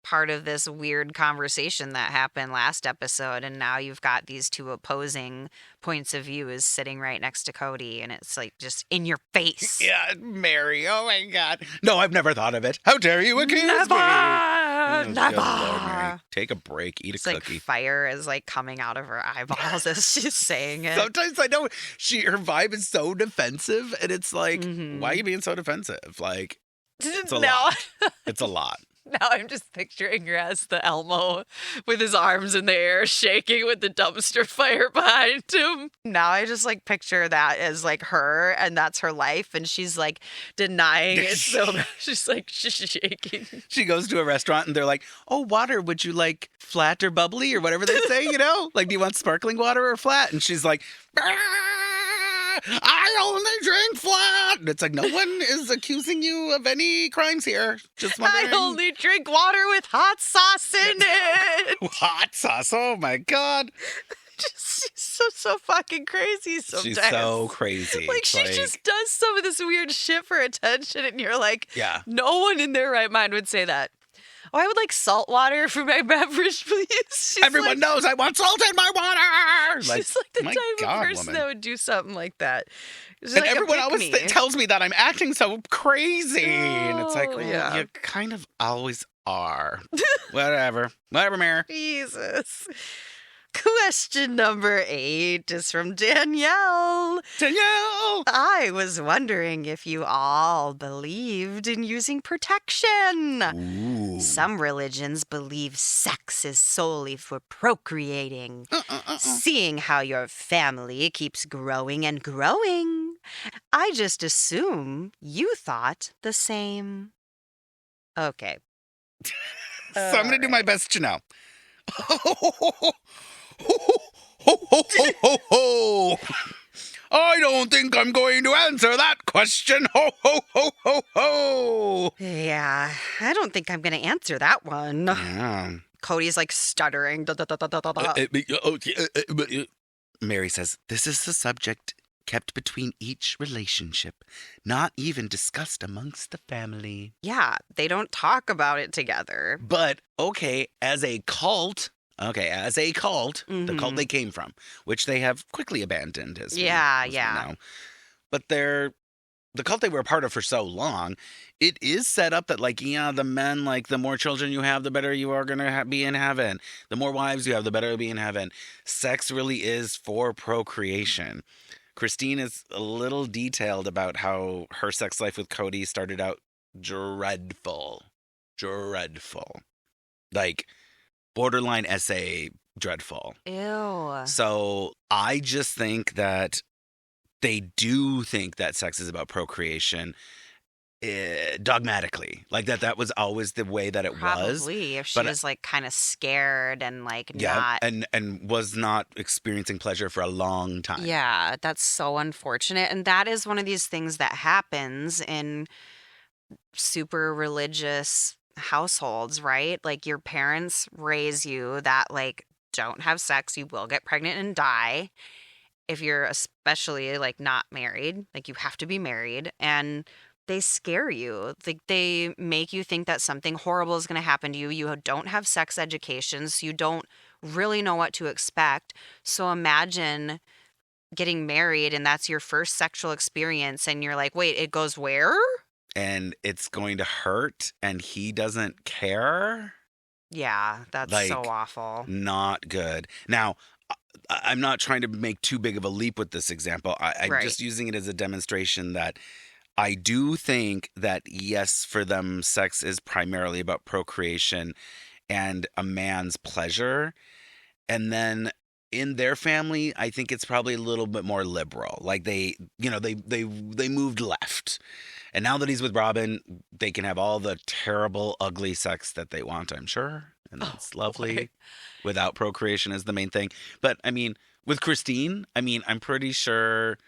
part of this weird conversation that happened last episode. And now you've got these two opposing points of view is sitting right next to Kody. And it's like just in your face. Yeah, Meri. Oh my God. No, I've never thought of it. How dare you accuse me? Never! Oh, good Never! Lord, Meri. Take a break. Eat a It's like cookie. fire is like coming out of her eyeballs as she's saying it. Sometimes I know her vibe is so defensive, and it's like, Mhm. why are you being so defensive? Like, it's a now, lot. It's a lot. now I'm just picturing her as the Elmo with his arms in the air, shaking with the dumpster fire behind him. Now I just like picture that as like her, and that's her life, and she's like denying it. So she's like shaking. She goes to a restaurant, and they're like, "Oh, water. Would you like flat or bubbly or whatever they say? You know, like, do you want sparkling water or flat?" And she's like, "I only drink flat." And it's like, no one is accusing you of any crimes here. Just wondering. I only drink water with hot sauce in it. Hot sauce. Oh my God. She's so fucking crazy sometimes. She's so crazy. Like, she just does some of this weird shit for attention, and you're like, Yeah. no one in their right mind would say that. Oh, I would like salt water for my beverage, please. She's Everyone like, knows I want salt in my water. she's like the my type God, of person woman. that would do something like that. She's And like, everyone "Pick always me." tells me that I'm acting so crazy. And it's like, Oh, well, yeah. you kind of always are. Whatever, Mary. Jesus. Question number 8 is from Danielle. Danielle. I was wondering if you all believed in using protection. Ooh. Some religions believe sex is solely for procreating, seeing how your family keeps growing and growing. I just assume you thought the same. Okay. So I'm going to do my best, Janelle. I don't think I'm going to answer that question. Ho, ho, ho, ho, ho. Yeah, I don't think I'm going to answer that one. Yeah. Kody's like stuttering. Meri says, this is the subject kept between each relationship, not even discussed amongst the family. Yeah, they don't talk about it together. But, okay, as a cult, the cult they came from, which they have quickly abandoned, as we know. But the cult they were a part of for so long, it is set up that, like, yeah, the men, like, the more children you have, the better you are going to be in heaven. The more wives you have, the better you'll be in heaven. Sex really is for procreation. Christine is a little detailed about how her sex life with Kody started out dreadful. Like, borderline essay dreadful. Ew. So I just think that they do think that sex is about procreation dogmatically. Like that was always the way that it was. Probably, if she was like kind of scared and like not. And was not experiencing pleasure for a long time. Yeah, that's so unfortunate. And that is one of these things that happens in super religious households, right? Like your parents raise you that like don't have sex, you will get pregnant and die. If you're especially like not married, like you have to be married, and they scare you. Like they make you think that something horrible is going to happen to you. You don't have sex education, so you don't really know what to expect. So imagine getting married and that's your first sexual experience and you're like, wait, it goes where? And it's going to hurt and he doesn't care. Yeah, that's like, so awful. Not good. Now, I'm not trying to make too big of a leap with this example. I'm just using it as a demonstration that I do think that, yes, for them, sex is primarily about procreation and a man's pleasure. And then in their family, I think it's probably a little bit more liberal. Like they moved left. And now that he's with Robyn, they can have all the terrible, ugly sex that they want, I'm sure. And that's lovely. Boy. Without procreation is the main thing. But, I mean, with Christine, I'm pretty sure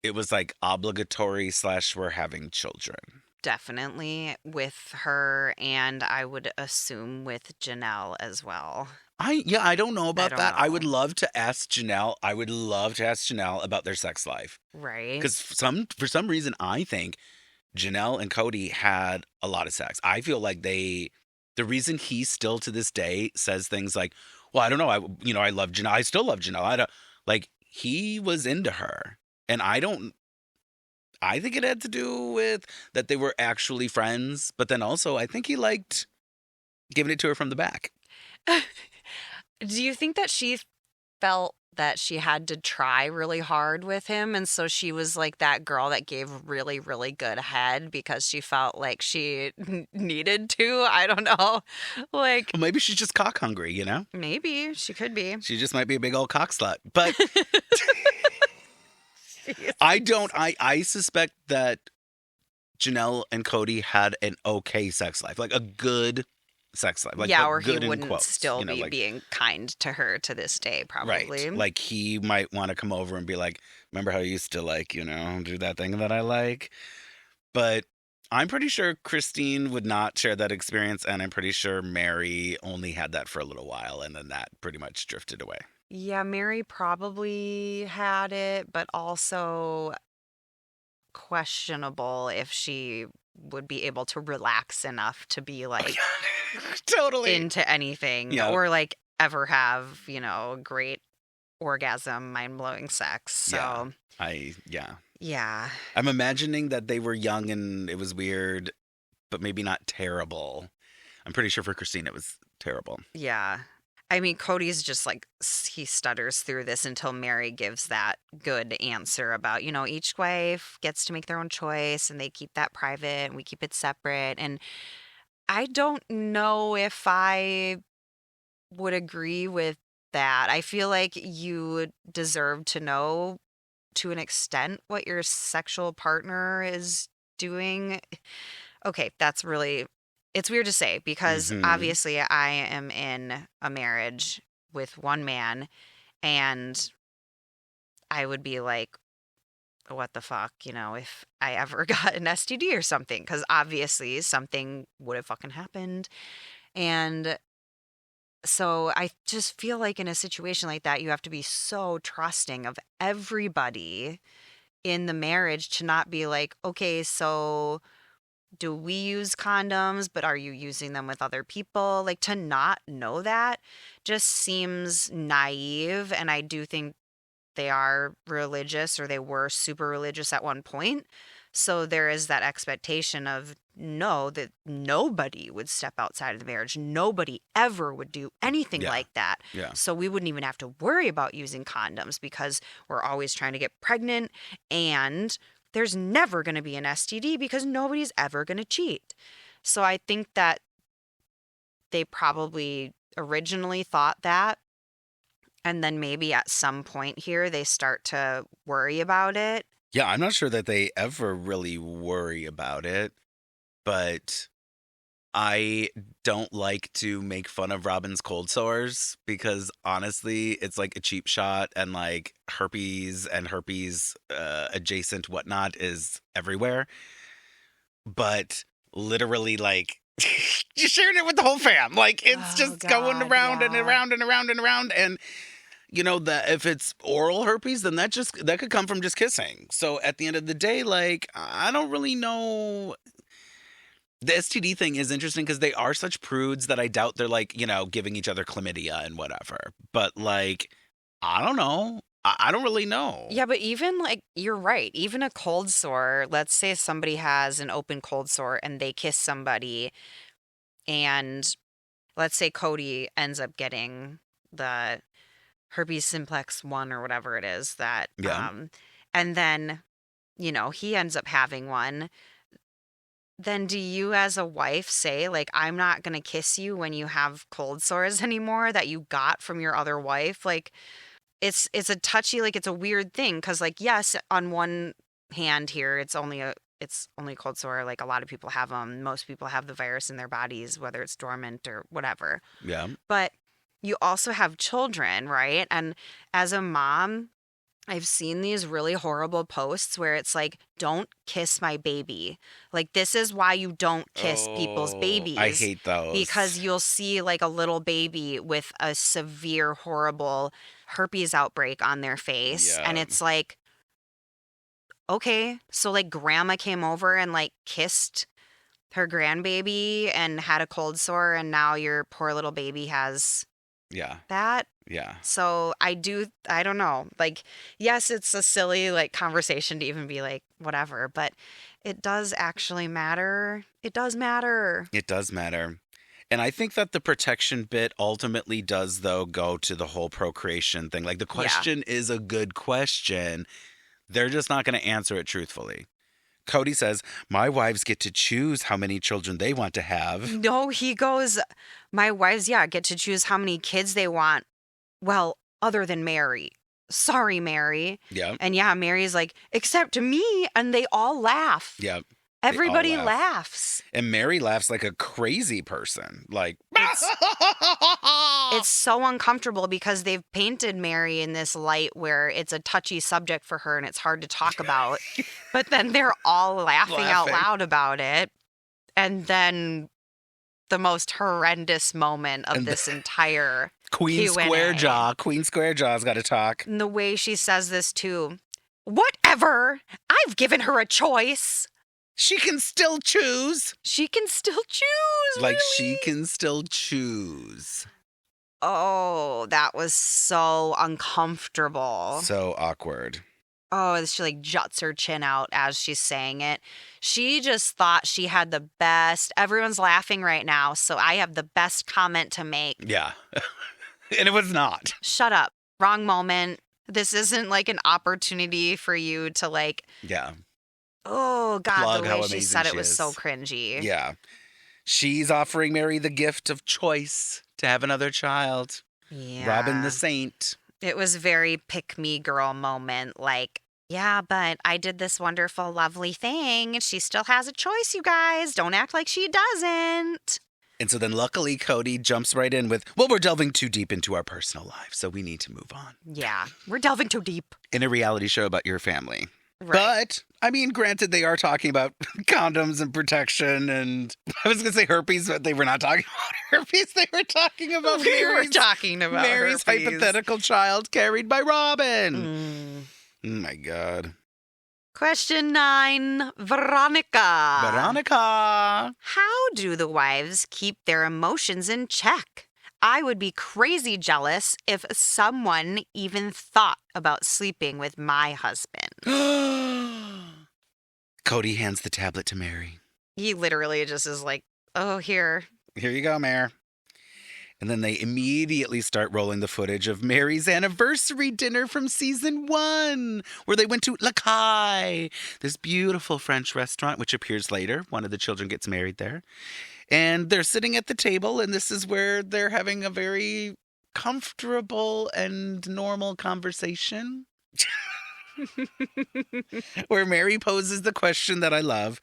it was like obligatory / we're having children. Definitely with her, and I would assume with Janelle as well. I don't know about that. I know. would love to ask Janelle. About their sex life. Right. Because for some reason, I think Janelle and Kody had a lot of sex. I feel like the reason he still to this day says things like, well, I don't know. I love Janelle. I still love Janelle. He was into her. And I think it had to do with that they were actually friends. But then also, I think he liked giving it to her from the back. Do you think that she felt that she had to try really hard with him, and so she was like that girl that gave really, really good head because she felt like she needed to? I don't know. Like, Well, maybe she's just cock hungry, you know? maybe she could be. She just might be a big old cock slut. But I suspect that Janelle and Kody had an okay sex life, like a good sex life. Like, yeah, but or he good in wouldn't quotes, still you know, be like, being kind to her to this day, probably. right. Like he might want to come over and be like, remember how you used to do that thing that I like? But I'm pretty sure Christine would not share that experience. And I'm pretty sure Meri only had that for a little while. And then that pretty much drifted away. Yeah, Meri probably had it, but also questionable if she would be able to relax enough to be like Totally. into anything or like ever have, great orgasm, mind-blowing sex. So yeah. I'm imagining that they were young and it was weird, but maybe not terrible. I'm pretty sure for Christine it was terrible. Yeah. I mean, Kody's just like, he stutters through this until Meri gives that good answer about, each wife gets to make their own choice and they keep that private and we keep it separate. And I don't know if I would agree with that. I feel like you deserve to know to an extent what your sexual partner is doing. Okay, it's weird to say because obviously I am in a marriage with one man and I would be like, what the fuck, if I ever got an STD or something, because obviously something would have fucking happened. And so I just feel like in a situation like that, you have to be so trusting of everybody in the marriage to not be like, okay, so do we use condoms, but are you using them with other people? Like, to not know that just seems naive. And I do think they are religious, or they were super religious at one point. So there is that expectation of that nobody would step outside of the marriage. Nobody ever would do anything like that. Yeah. So we wouldn't even have to worry about using condoms because we're always trying to get pregnant and there's never going to be an STD because nobody's ever going to cheat. So I think that they probably originally thought that. And then maybe at some point here, they start to worry about it. Yeah, I'm not sure that they ever really worry about it, but I don't like to make fun of Robyn's cold sores because honestly, it's like a cheap shot and like herpes and herpes adjacent whatnot is everywhere. But literally like you're sharing it with the whole fam. Like it's just going around and around and around and around. And that if it's oral herpes, then that could come from just kissing. So at the end of the day, like, I don't really know. The STD thing is interesting because they are such prudes that I doubt they're like, giving each other chlamydia and whatever. But like, I don't know. I don't really know. Yeah, but even like, you're right. Even a cold sore, let's say somebody has an open cold sore and they kiss somebody and let's say Kody ends up getting the herpes simplex 1 or whatever it is that, and then, he ends up having one. Then do you as a wife say, like, I'm not going to kiss you when you have cold sores anymore that you got from your other wife? Like, it's a touchy, like, it's a weird thing. Cause like, yes, on one hand here, it's only a cold sore. Like a lot of people have them. Most people have the virus in their bodies, whether it's dormant or whatever. Yeah. But you also have children, right? And as a mom, I've seen these really horrible posts where it's like, don't kiss my baby. Like, this is why you don't kiss people's babies. I hate those. Because you'll see like a little baby with a severe, horrible herpes outbreak on their face. Yeah. And it's like, okay, so like grandma came over and like kissed her grandbaby and had a cold sore. And now your poor little baby has that. Yeah. So I don't know. Like, yes, it's a silly like conversation to even be like, whatever, but it does actually matter. It does matter. It does matter. And I think that the protection bit ultimately does, though, go to the whole procreation thing. Like, the question is a good question. They're just not going to answer it truthfully. Kody says, my wives get to choose how many children they want to have. No, he goes, my wives, get to choose how many kids they want. Well, other than Meri. Sorry, Meri. Yeah. And Meri's like, except me. And they all laugh. Yeah. Everybody laughs. And Meri laughs like a crazy person. Like, it's so uncomfortable because they've painted Meri in this light where it's a touchy subject for her and it's hard to talk about. But then they're all laughing out loud about it. And then the most horrendous moment of this entire Queen Q&A. Queen Square Jaw's got to talk. And the way she says this too. Whatever. I've given her a choice. She can still choose. She can still choose. Like, really? she can still choose. Oh, that was so uncomfortable. So awkward. Oh, she like juts her chin out as she's saying it. She just thought she had the best. Everyone's laughing right now, so I have the best comment to make. Yeah. And it was not. Shut up. Wrong moment. This isn't like an opportunity for you to like, Yeah. oh God, Plug the how way she amazing said it she was is. so cringy. Yeah. She's offering Meri the gift of choice to have another child. Yeah. Robyn the saint. It was very pick me girl moment. Like, yeah, but I did this wonderful, lovely thing. She still has a choice, you guys. Don't act like she doesn't. And so then luckily Kody jumps right in with, well, we're delving too deep into our personal lives, so we need to move on. Yeah, we're delving too deep. In a reality show about your family. Right. But, I mean, granted, they are talking about condoms and protection and I was going to say herpes, but they were not talking about herpes. They were talking about We were talking about Mary's herpes. hypothetical child carried by Robyn. Oh, my God. Question 9, Veronica. Veronica. How do the wives keep their emotions in check? I would be crazy jealous if someone even thought about sleeping with my husband. Kody hands the tablet to Meri. He literally just is like, oh, here. Here you go, Mare. And then they immediately start rolling the footage of Mary's anniversary dinner from season 1, where they went to La Caille, this beautiful French restaurant, which appears later. One of the children gets married there. And they're sitting at the table, and this is where they're having a very comfortable and normal conversation. Where Meri poses the question that I love,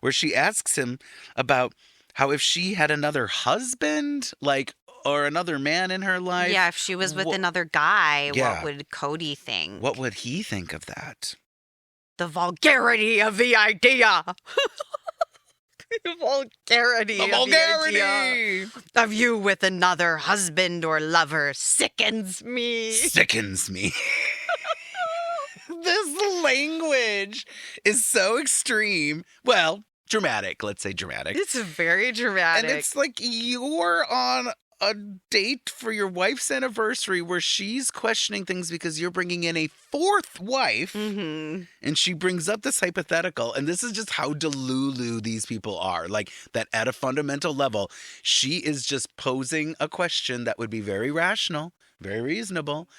where she asks him about how if she had another husband, like, or another man in her life. Yeah, if she was with another guy, Yeah. what would Kody think? What would he think of that? The vulgarity of the idea. The vulgarity The of the vulgarity! idea of you with another husband or lover sickens me. Sickens me. This language is so extreme. Well, dramatic. Let's say dramatic. It's very dramatic. And it's like you're on a date for your wife's anniversary where she's questioning things because you're bringing in a fourth wife Mm-hmm. and she brings up this hypothetical. And this is just how delulu these people are. Like that at a fundamental level, she is just posing a question that would be very rational, very reasonable.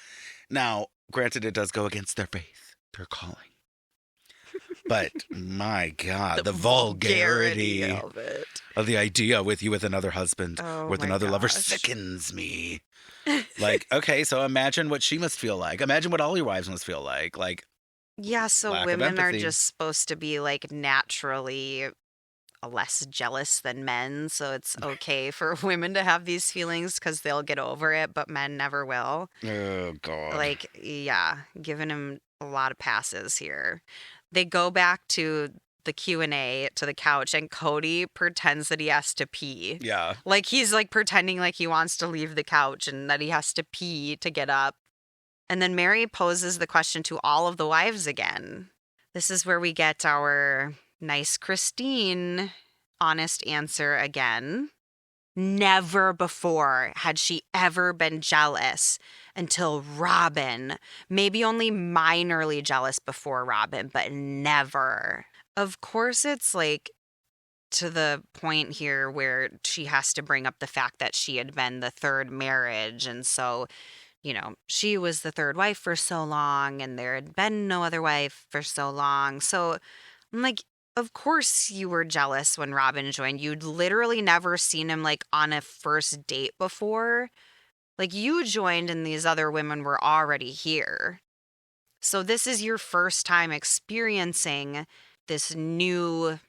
Now, granted, it does go against their faith, their calling. But my God, the vulgarity of it. of the idea with you with another husband, Oh with my another lover gosh. sickens me. Like, okay, so imagine what she must feel like. Imagine what all your wives must feel like. Like, Yeah, so Lack of women are empathy. just supposed to be like naturally less jealous than men. So it's okay for women to have these feelings because they'll get over it, but men never will. oh God. Like, yeah, giving him a lot of passes here. They go back to the Q&A to the couch and Kody pretends that he has to pee. Yeah. Like he's like pretending like he wants to leave the couch and that he has to pee to get up. And then Meri poses the question to all of the wives again. This is where we get our nice Christine honest answer again. Never before had she ever been jealous until Robyn. Maybe only minorly jealous before Robyn, but never. Of course, it's like to the point here where she has to bring up the fact that she had been the third marriage. And so, you know, she was the third wife for so long and there had been no other wife for so long. So I'm like, of course you were jealous when Robyn joined. You'd literally never seen him like on a first date before. Like you joined and these other women were already here. So this is your first time experiencing this new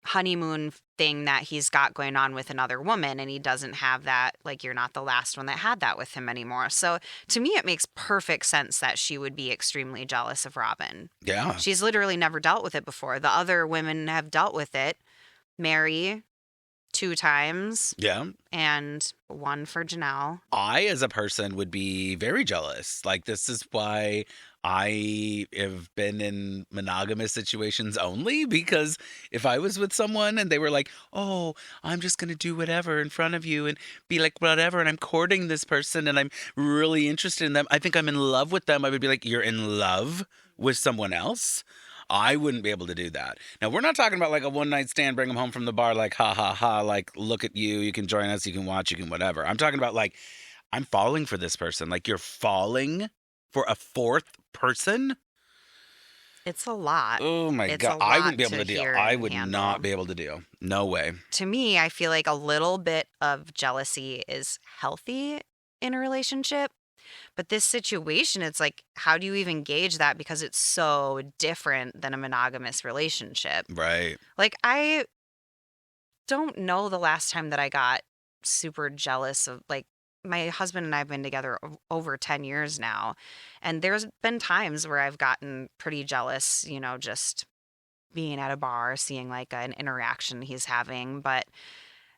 honeymoon thing that he's got going on with another woman, and he doesn't have that. Like you're not the last one that had that with him anymore. So to me, it makes perfect sense that she would be extremely jealous of Robyn. Yeah. She's literally never dealt with it before. The other women have dealt with it. Meri 2 times Yeah. and 1 for Janelle. I, as a person, would be very jealous. Like, this is why I have been in monogamous situations only because if I was with someone and they were like, oh, I'm just going to do whatever in front of you and be like whatever, and I'm courting this person and I'm really interested in them, I think I'm in love with them, I would be like, you're in love with someone else? I wouldn't be able to do that. Now, we're not talking about like a one-night stand, bring them home from the bar, like, ha, ha, ha, like, look at you can join us, you can watch, you can whatever. I'm talking about like, I'm falling for this person. Like, you're falling for a fourth person? It's a lot. Oh my It's God. a I lot wouldn't be able to to deal. hear I and would handle. not be able to deal. No way. To me, I feel like a little bit of jealousy is healthy in a relationship. But this situation, it's like, how do you even gauge that? Because it's so different than a monogamous relationship. Right. Like, I don't know the last time that I got super jealous of, like, my husband and I have been together over 10 years now. And there's been times where I've gotten pretty jealous, you know, just being at a bar, seeing like an interaction he's having, but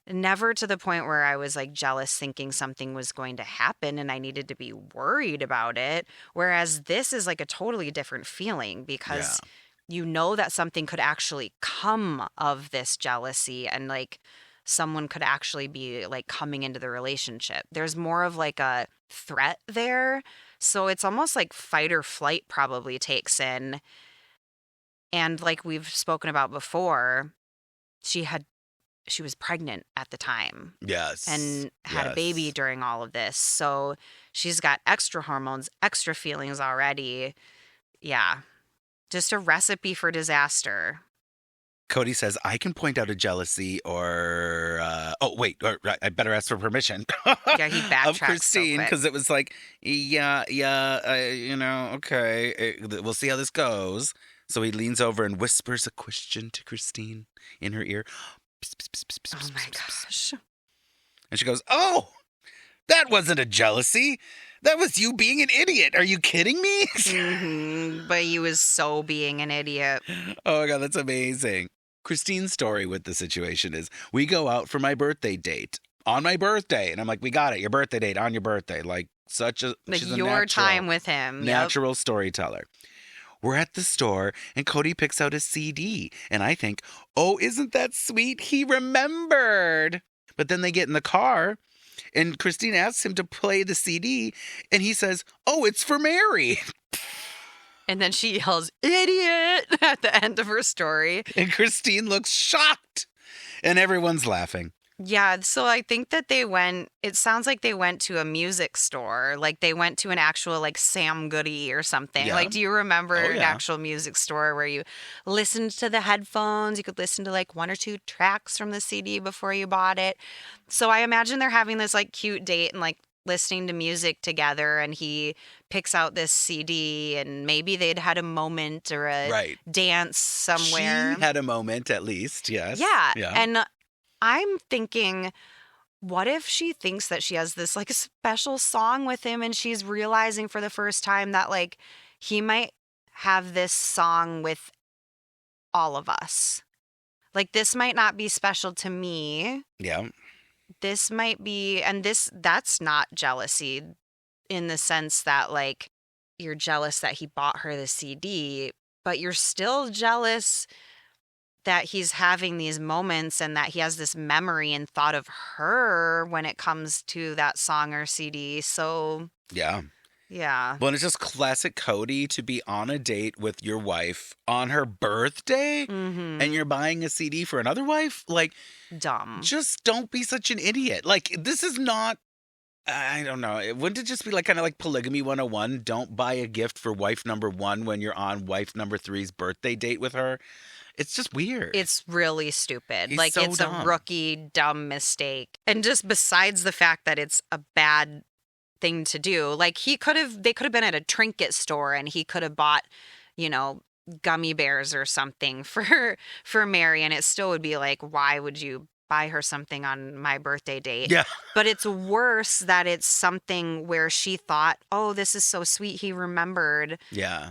never to the point where I was like jealous thinking something was going to happen and I needed to be worried about it. Whereas this is like a totally different feeling because you know that something could actually come of this jealousy and like someone could actually be like coming into the relationship. There's more of like a threat there. So it's almost like fight or flight probably takes in. And like we've spoken about before, she was pregnant at the time. Yes. And had a baby during all of this. So she's got extra hormones, extra feelings already. Yeah. Just a recipe for disaster. Kody says, I can point out a jealousy or, I better ask for permission. Yeah, he backtracked of Christine, so quick. because it was like, okay, we'll see how this goes. So he leans over and whispers a question to Christine in her ear. Oh my gosh. And she goes, oh, that wasn't a jealousy. That was you being an idiot. Are you kidding me? But he was so being an idiot. Oh my God, that's amazing. Christine's story with the situation is we go out for my birthday date on my birthday. And I'm like, we got it. Your birthday date on your birthday. Like Like she's a your natural, time with him. natural storyteller. We're at the store and Kody picks out a CD. And I think, oh, isn't that sweet? He remembered. But then they get in the car and Christine asks him to play the CD. And he says, oh, it's for Meri. And then she yells, idiot, at the end of her story. And Christine looks shocked. And everyone's laughing. Yeah, so I think that it sounds like they went to a music store. Like they went to an actual like Sam Goody or something. Yeah. Like, do you remember an yeah. actual music store where you listened to the headphones? You could listen to like one or two tracks from the CD before you bought it. So I imagine they're having this like cute date and like listening to music together, and he picks out this CD and maybe they'd had a moment or a dance somewhere. She had a moment at least, yes. Yeah. And I'm thinking, what if she thinks that she has this like special song with him and she's realizing for the first time that like he might have this song with all of us. Like this might not be special to me. Yeah. This might be, and that's not jealousy in the sense that like you're jealous that he bought her the CD, but you're still jealous that he's having these moments and that he has this memory and thought of her when it comes to that song or CD. So, yeah. Yeah. Well, and it's just classic Kody to be on a date with your wife on her birthday and you're buying a CD for another wife. Like, dumb. Just don't be such an idiot. Like, this is not, I don't know. Wouldn't it just be like kind of like polygamy 101? Don't buy a gift for wife number 1 when you're on wife number 3's birthday date with her. It's just weird. It's really stupid. He's like so it's dumb. a rookie dumb mistake. And just besides the fact that it's a bad thing to do, like they could have been at a trinket store and he could have bought, gummy bears or something for Meri, and it still would be like, why would you buy her something on my birthday date? Yeah. But it's worse that it's something where she thought, oh, this is so sweet, he remembered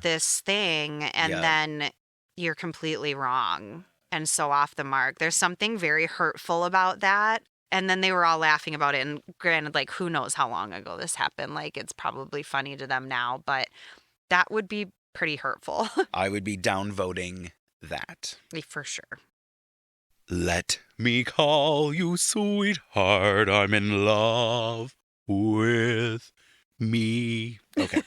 this thing, and then you're completely wrong and so off the mark. There's something very hurtful about that. And then they were all laughing about it. And granted, like, who knows how long ago this happened? Like, it's probably funny to them now. But that would be pretty hurtful. I would be downvoting that. For sure. Let me call you sweetheart, I'm in love with me. Okay.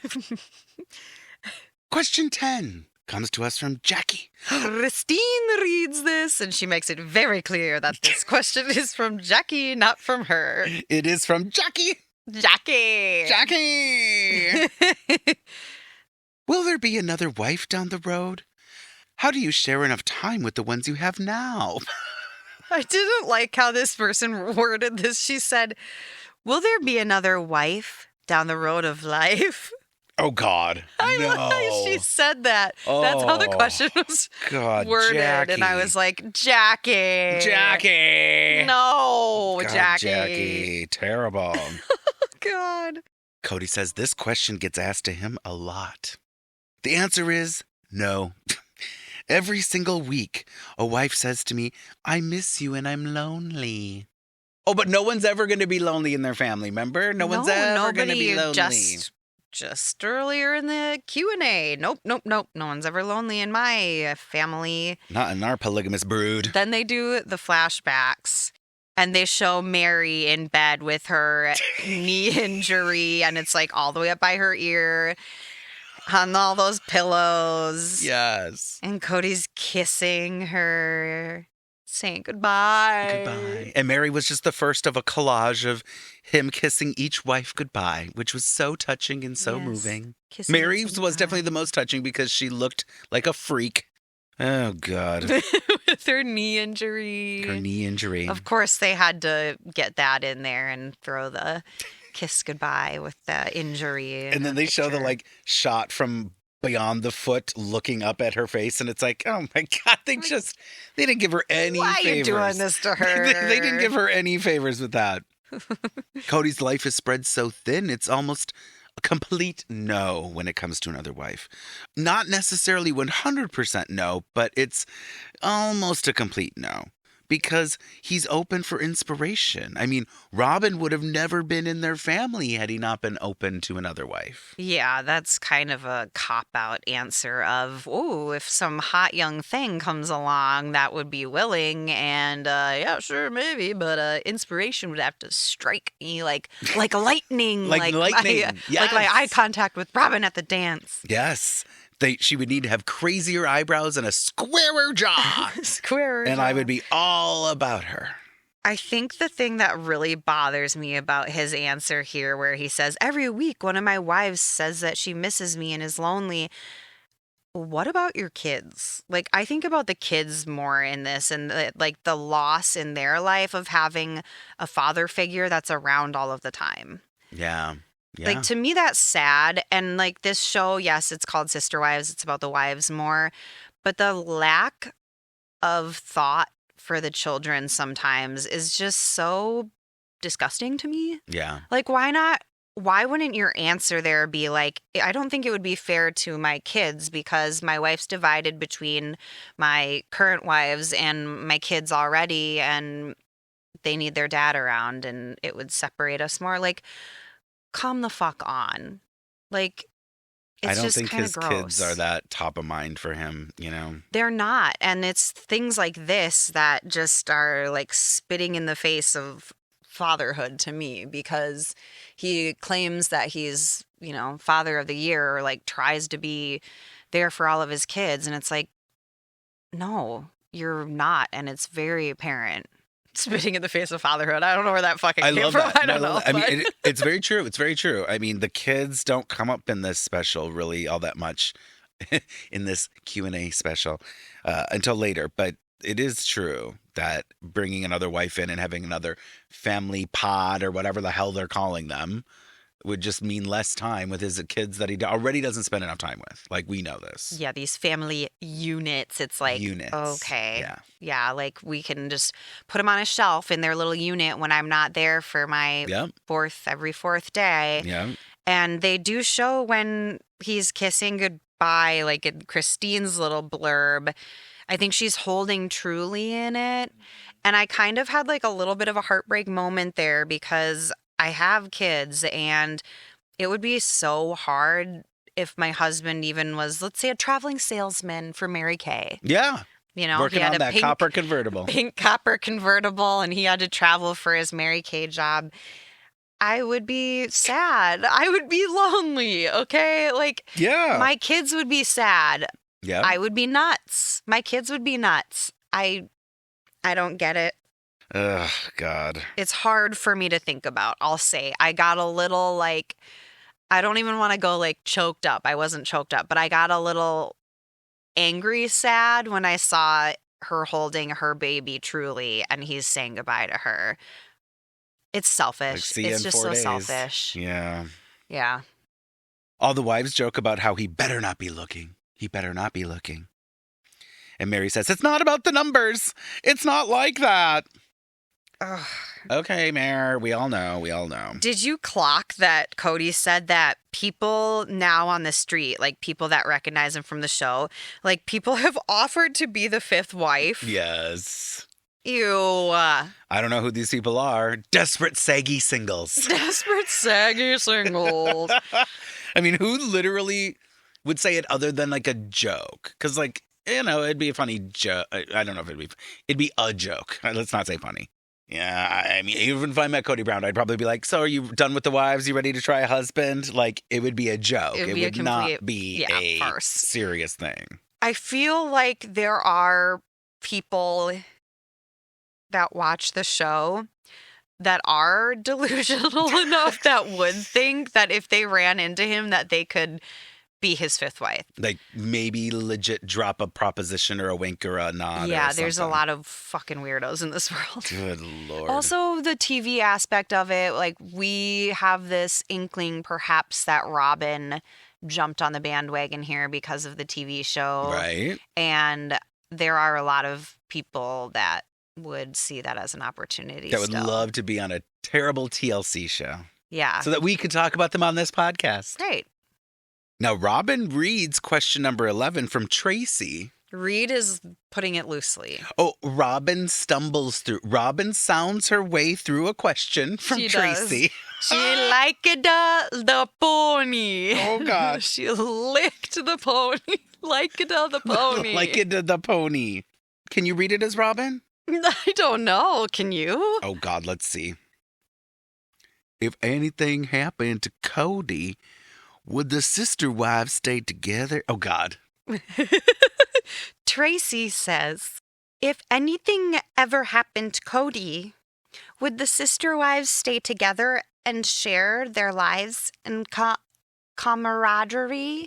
Question 10 comes to us from Jackie. Christine reads this, and she makes it very clear that this question is from Jackie, not from her. It is from Jackie. Jackie! Jackie! Will there be another wife down the road? How do you share enough time with the ones you have now? I didn't like how this person worded this. She said, will there be another wife down the road of life? Oh, God. I no. like she said that. That's how the question was God, worded. Jackie. And I was like, Jackie. Jackie. No, God, Jackie. Jackie. Terrible. God. Kody says this question gets asked to him a lot. The answer is no. Every single week, a wife says to me, I miss you and I'm lonely. Oh, but no one's ever going to be lonely in their family, remember? No one's ever going to be lonely. Just earlier in the Q&A. Nope. No one's ever lonely in my family. Not in our polygamous brood. Then they do the flashbacks. And they show Meri in bed with her knee injury. And it's like all the way up by her ear. On all those pillows. Yes. And Kody's kissing her, saying goodbye. Goodbye. And Meri was just the first of a collage of him kissing each wife goodbye, which was so touching and so moving. Meri was definitely the most touching because she looked like a freak. Oh, God. With her knee injury. Her knee injury. Of course, they had to get that in there and throw the kiss goodbye with the injury. And then they show the shot from beyond the foot looking up at her face. And it's like, oh my God, they didn't give her any favors. Why are you doing this to her? They didn't give her any favors with that. Kody's life is spread so thin, it's almost a complete no when it comes to another wife. Not necessarily 100% no, but it's almost a complete no. Because he's open for inspiration. I mean, Robyn would have never been in their family had he not been open to another wife. Yeah, that's kind of a cop-out answer of, oh, if some hot young thing comes along that would be willing, and yeah, sure, maybe, but inspiration would have to strike me like lightning. Like lightning, yes. Like my eye contact with Robyn at the dance. Yes. She would need to have crazier eyebrows and a squarer jaw. And I would be all about her. I think the thing that really bothers me about his answer here, where he says, every week one of my wives says that she misses me and is lonely. What about your kids? Like, I think about the kids more in this and the loss in their life of having a father figure that's around all of the time. Yeah. Yeah. Like, to me, that's sad. And like this show, yes, it's called Sister Wives. It's about the wives more. But the lack of thought for the children sometimes is just so disgusting to me. Yeah. Like, why not? Why wouldn't your answer there be like, I don't think it would be fair to my kids because my wife's divided between my current wives and my kids already, and they need their dad around, and it would separate us more. Like, calm the fuck on. Like, it's I don't just think kind of his gross. kids are that top of mind for him, you know? They're not. And it's things like this that just are like spitting in the face of fatherhood to me, because he claims that he's, you know, father of the year, or like tries to be there for all of his kids. And it's like, no, you're not. And it's very apparent. Spitting in the face of fatherhood. I don't know where that fucking came love from. that. I don't know. I mean, it's very true. It's very true. I mean, the kids don't come up in this special really all that much in this Q&A special until later. But it is true that bringing another wife in and having another family pod or whatever the hell they're calling them would just mean less time with his kids that he already doesn't spend enough time with. Like, we know this. Yeah, these family units. It's like, Units. okay. Yeah. Yeah, like we can just put them on a shelf in their little unit when I'm not there for my every fourth day. Yeah. And they do show when he's kissing goodbye, like in Christine's little blurb. I think she's holding Truly in it. And I kind of had like a little bit of a heartbreak moment there because I have kids, and it would be so hard if my husband even was, let's say, a traveling salesman for Mary Kay. Yeah. You know, Working he had on a that copper convertible. pink copper convertible, and he had to travel for his Mary Kay job. I would be sad. I would be lonely, okay? Like, Yeah. my kids would be sad. Yeah. I would be nuts. My kids would be nuts. I don't get it. Ugh, God. It's hard for me to think about, I'll say. I got a little, like, I don't even want to go, like, choked up. I wasn't choked up, but I got a little angry sad when I saw her holding her baby Truly and he's saying goodbye to her. It's selfish. Like, see you It's in just 4 so days. selfish. Yeah. Yeah. All the wives joke about how he better not be looking. He better not be looking. And Meri says, it's not about the numbers. It's not like that. Ugh. Okay, Meri, we all know. We all know. Did you clock that Kody said that people now on the street, like people that recognize him from the show, like people have offered to be the 5th wife? Yes. Ew. I don't know who these people are. Desperate, saggy singles. Desperate, saggy singles. I mean, who literally would say it other than like a joke? Because, like, you know, it'd be a funny joke. I don't know if it'd be a joke. Let's not say funny. Yeah, I mean, even if I met Kody Brown, I'd probably be like, so are you done with the wives? You ready to try a husband? Like, it would be a joke. It would It be a would not complete- be yeah, a farce. serious thing. I feel like there are people that watch the show that are delusional enough that would think that if they ran into him that they could be his 5th wife. Like, maybe legit drop a proposition or a wink or a nod. Yeah, or there's a something. lot of fucking weirdos in this world. Good Lord. Also, the TV aspect of it, like, we have this inkling perhaps that Robyn jumped on the bandwagon here because of the TV show. Right. And there are a lot of people that would see that as an opportunity. That would still. love to be on a terrible TLC show Yeah. so that we could talk about them on this podcast. Right. Now, Robyn reads question number 11 from Tracy. Reed is putting it loosely. Oh, Robyn stumbles through. Robyn sounds her way through a question from She does. Tracy. She liked the pony. Oh, God. She licked the pony. Liked the pony. Like it did the pony. Can you read it as Robyn? I don't know. Can you? Oh, God, let's see. If anything happened to Kody, would the sister wives stay together? Oh, God. Tracy says, if anything ever happened to Kody, would the sister wives stay together and share their lives and camaraderie?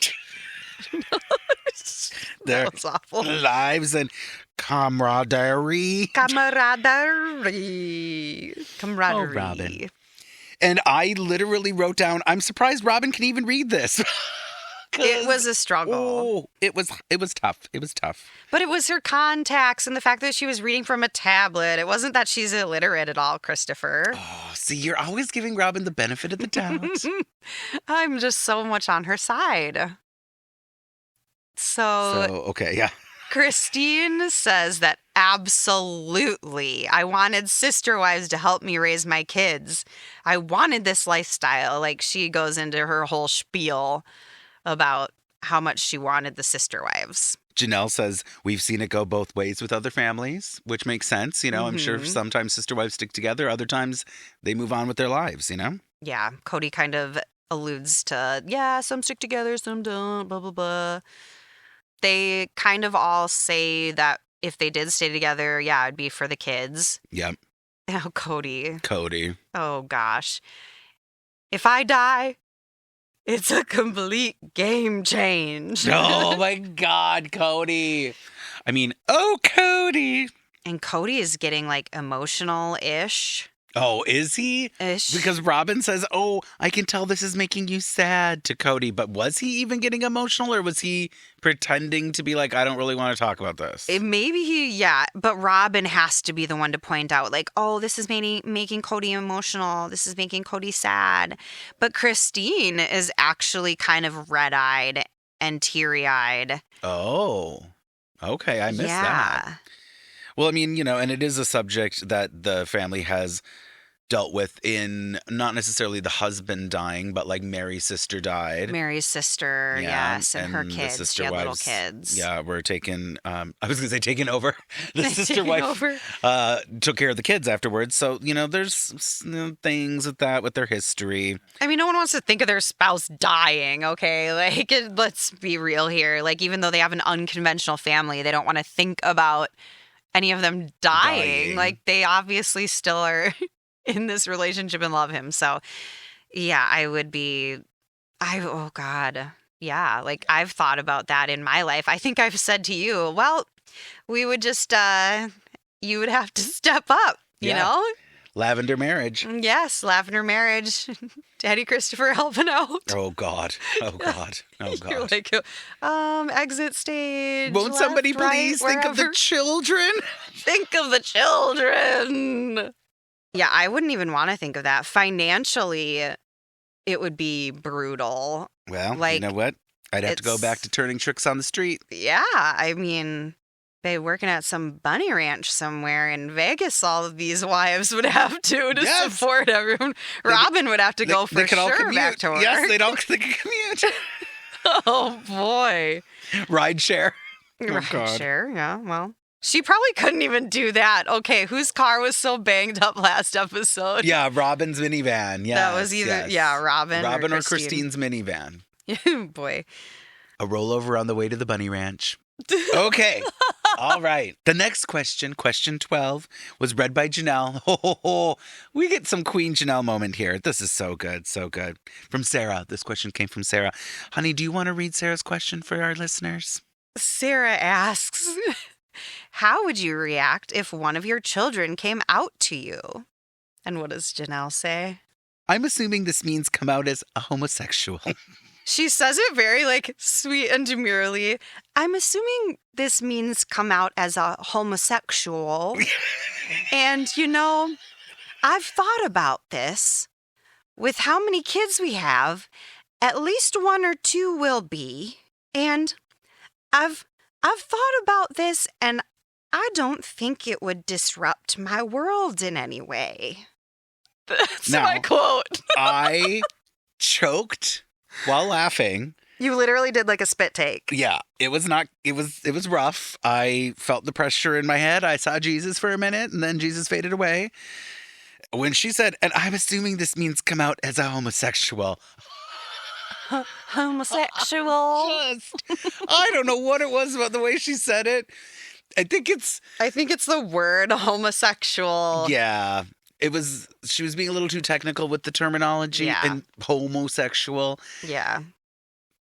Their That was awful. lives and camaraderie. Camaraderie. Camaraderie. Robyn. And I literally wrote down, I'm surprised Robyn can even read this. It was a struggle. Oh, it was tough. It was tough. But it was her contacts and the fact that she was reading from a tablet. It wasn't that she's illiterate at all, Christopher. Oh, see, you're always giving Robyn the benefit of the doubt. I'm just so much on her side. So Okay, yeah. Christine says that absolutely. I wanted sister wives to help me raise my kids. I wanted this lifestyle. Like, she goes into her whole spiel about how much she wanted the sister wives. Janelle says, we've seen it go both ways with other families, which makes sense. You know, I'm sure sometimes sister wives stick together. Other times they move on with their lives, you know? Yeah, Kody kind of alludes to, yeah, some stick together, some don't, blah, blah, blah. They kind of all say that if they did stay together, yeah, it'd be for the kids. Yep. Oh, Kody. Oh, gosh. If I die, it's a complete game change. Oh, my God, Kody. I mean, oh, Kody. And Kody is getting, like, emotional-ish. Oh, is he? Ish. Because Robyn says, oh, I can tell this is making you sad to Kody. But was he even getting emotional, or was he pretending to be like, I don't really want to talk about this? But Robyn has to be the one to point out, like, oh, this is making Kody emotional. This is making Kody sad. But Christine is actually kind of red-eyed and teary-eyed. Oh, okay. I missed that. Well, I mean, you know, and it is a subject that the family has dealt with in not necessarily the husband dying, but like Meri's sister died. Mary's sister, Yeah, yes, and her the kids. sister She had little wives, kids. Yeah, were taken. I was going to say taken over. The sister Taken wife over. took care of the kids afterwards. So, there's things with that, with their history. I mean, no one wants to think of their spouse dying, okay? Like, let's be real here. Like, even though they have an unconventional family, they don't want to think about any of them dying. Like, they obviously still are in this relationship and love him. So, yeah, oh God. Yeah, like, I've thought about that in my life. I think I've said to you, well, we would just, you would have to step up, you know? Lavender marriage. Yes, lavender marriage. Daddy Christopher helping out. Oh, God. Oh, God. Oh, God. You're like, exit stage. Won't somebody left, right, please think of the wherever. children? Think of the children. Yeah, I wouldn't even want to think of that. Financially, it would be brutal. Well, Like, you know what? I'd have to go back it's- to turning tricks on the street. Yeah, I mean, they working at some bunny ranch somewhere in Vegas. All of these wives would have to Yes. support everyone. Robyn would have to go for could all sure commute. back to work. Yes, they could commute. Oh boy. Ride share. Oh, Right, God. sure. Yeah. Well, she probably couldn't even do that. Okay, whose car was so banged up last episode? Yeah, Robyn's minivan. Yeah, That was either Robyn or Christine's minivan. Boy. A rollover on the way to the bunny ranch. Okay. All right. The next question, question 12, was read by Janelle. Oh, we get some Queen Janelle moment here. This is so good, so good. From Sarah. This question came from Sarah. Honey, do you want to read Sarah's question for our listeners? Sarah asks, how would you react if one of your children came out to you? And what does Janelle say? I'm assuming this means come out as a homosexual. She says it very, like, sweet and demurely. I'm assuming this means come out as a homosexual. And, I've thought about this. With how many kids we have, at least one or two will be. And I've thought about this, and I don't think it would disrupt my world in any way. That's Now, my quote. I choked while laughing. You literally did like a spit take. Yeah, it was rough. I felt the pressure in my head. I saw Jesus for a minute, and then Jesus faded away. When she said, and I'm assuming this means come out as a homosexual. Homosexual. I don't know what it was about the way she said it. I think it's the word homosexual. yeah. She was being a little too technical with the terminology and homosexual. Yeah.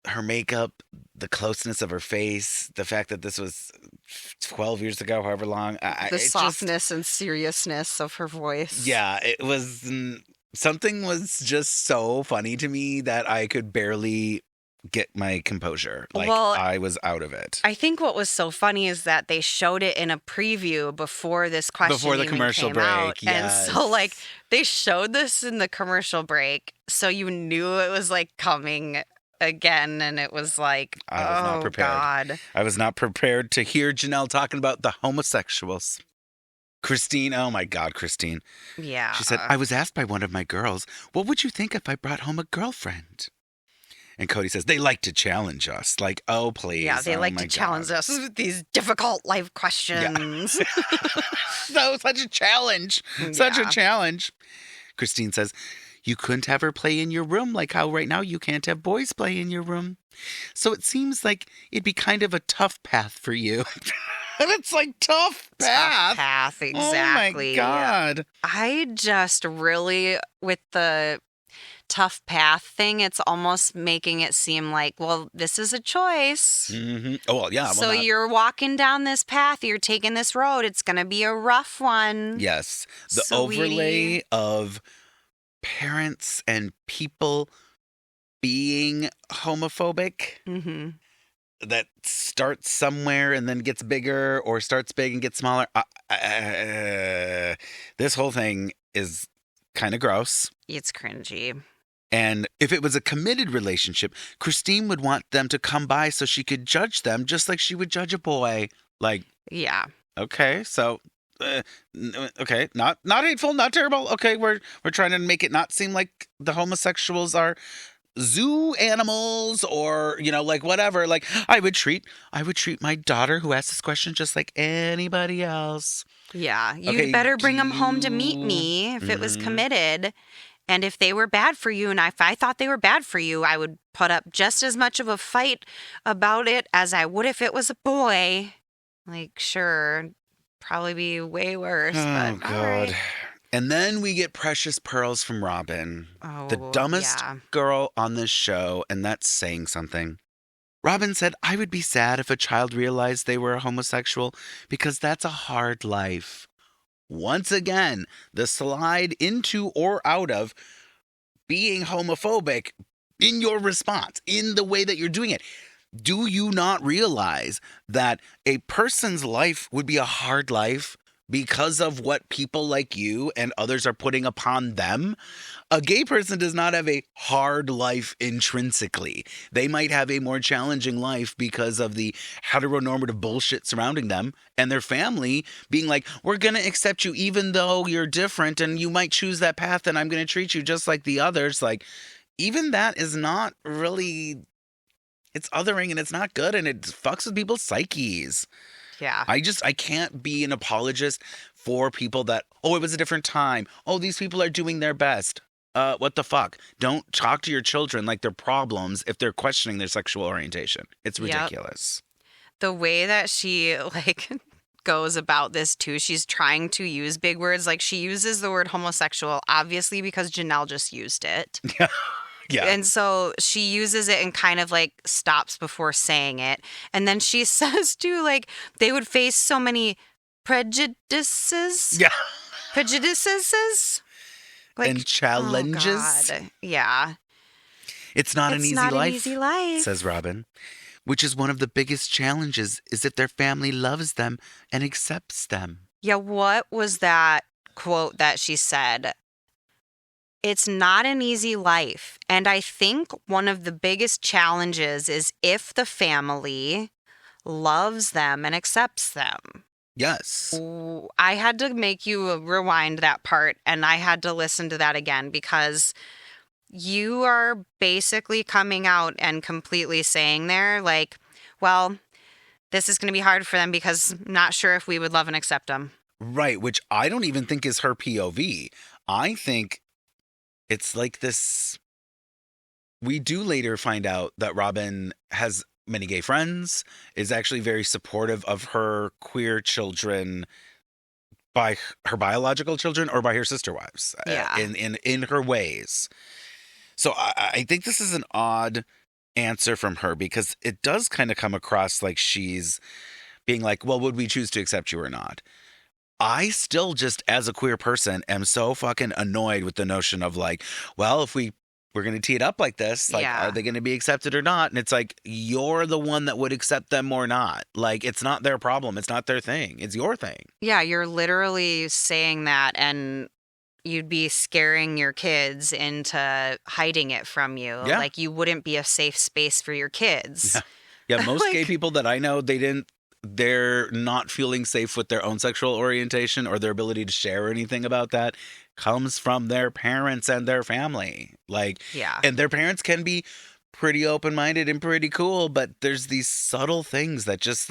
Her makeup, the closeness of her face, the fact that this was 12 years ago, however long. The softness and seriousness of her voice. Yeah, it was something was just so funny to me that I could barely get my composure. Well, I was out of it. I think what was so funny is that they showed it in a preview before this question Before the even commercial came break, out. yes. And so they showed this in the commercial break, so you knew it was coming again, and it was like, I was not prepared. God. I was not prepared to hear Janelle talking about the homosexuals. Christine, oh my God, Christine. Yeah. She said, I was asked by one of my girls, what would you think if I brought home a girlfriend? And Kody says, they like to challenge us. Like, oh, please. Yeah, they oh like my to challenge us with these difficult life questions. So, such a challenge. Such a Yeah. challenge. Christine says, you couldn't have her play in your room like how right now you can't have boys play in your room. So it seems like it'd be kind of a tough path for you. And it's like, tough path? Tough path, exactly. Oh my God. I just really, with the tough path thing, it's almost making it seem like, well, this is a choice. Mm-hmm. Oh, well, yeah. So you're walking down this path, you're taking this road, it's going to be a rough one. Yes. The Sweetie. overlay of parents and people being homophobic Mm-hmm. that starts somewhere and then gets bigger or starts big and gets smaller. This whole thing is kind of gross. It's cringy. And if it was a committed relationship, Christine would want them to come by so she could judge them just like she would judge a boy. Like, Yeah. okay, so Okay, not hateful, not terrible. Okay, we're trying to make it not seem like the homosexuals are zoo animals or, like whatever. Like I would treat my daughter who asked this question just like anybody else. Yeah, you'd Okay, better bring them home to meet me if it was committed. And if they were bad for you, and if I thought they were bad for you, I would put up just as much of a fight about it as I would if it was a boy. Like, sure, probably be way worse. Oh, but God. all right. And then we get precious pearls from Robyn, the Oh, dumbest yeah. girl on this show, and that's saying something. Robyn said, I would be sad if a child realized they were a homosexual because that's a hard life. Once again, the slide into or out of being homophobic in your response, in the way that you're doing it. Do you not realize that a person's life would be a hard life because of what people like you and others are putting upon them? A gay person does not have a hard life intrinsically. They might have a more challenging life because of the heteronormative bullshit surrounding them and their family being like, we're going to accept you even though you're different and you might choose that path and I'm going to treat you just like the others. Like, even that is not really, it's othering and it's not good and it fucks with people's psyches. Yeah. I can't be an apologist for people that, oh, it was a different time. Oh, these people are doing their best. What the fuck? Don't talk to your children like they're problems if they're questioning their sexual orientation. It's ridiculous. The way that she goes about this too, she's trying to use big words. Like she uses the word homosexual, obviously because Janelle just used it. Yeah. And so she uses it and kind of stops before saying it. And then she says too, they would face so many prejudices. Yeah. Prejudices. And challenges. Oh God. Yeah. It's not an easy life, says says Robyn, which is one of the biggest challenges is if their family loves them and accepts them. Yeah, what was that quote that she said? It's not an easy life. And I think one of the biggest challenges is if the family loves them and accepts them. Yes. I had to make you rewind that part and I had to listen to that again because you are basically coming out and completely saying there, well, this is going to be hard for them because I'm not sure if we would love and accept them. Right, which I don't even think is her POV. I think it's like this. We do later find out that Robyn has many gay friends, is actually very supportive of her queer children by her biological children or by her sister wives in her ways. So I think this is an odd answer from her because it does kind of come across like she's being like, well, would we choose to accept you or not? I still just, as a queer person, am so fucking annoyed with the notion of well, if we're going to tee it up like this, are they going to be accepted or not? And it's like, you're the one that would accept them or not. It's not their problem. It's not their thing. It's your thing. Yeah, you're literally saying that and you'd be scaring your kids into hiding it from you. Yeah. You wouldn't be a safe space for your kids. Yeah, most gay people that I know, they're not feeling safe with their own sexual orientation or their ability to share anything about that comes from their parents and their family. And their parents can be pretty open-minded and pretty cool, but there's these subtle things that just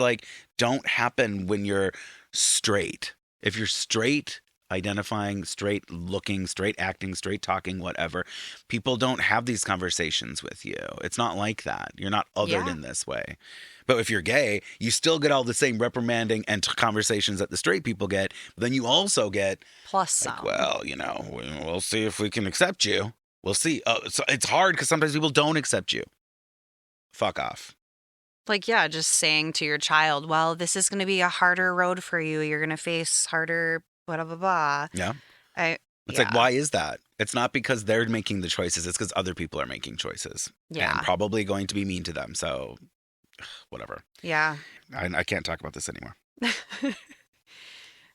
don't happen when you're straight. If you're straight, identifying, straight looking, straight acting, straight talking, whatever, people don't have these conversations with you. It's not like that. You're not othered in this way. But if you're gay, you still get all the same reprimanding and conversations that the straight people get. But then you also get plus some. Well, we'll see if we can accept you. We'll see. So it's hard because sometimes people don't accept you. Fuck off. Just saying to your child, well, this is going to be a harder road for you. You're going to face harder, blah, blah, blah. Yeah. It's why is that? It's not because they're making the choices. It's because other people are making choices. Yeah. And probably going to be mean to them. So whatever. Yeah. I can't talk about this anymore.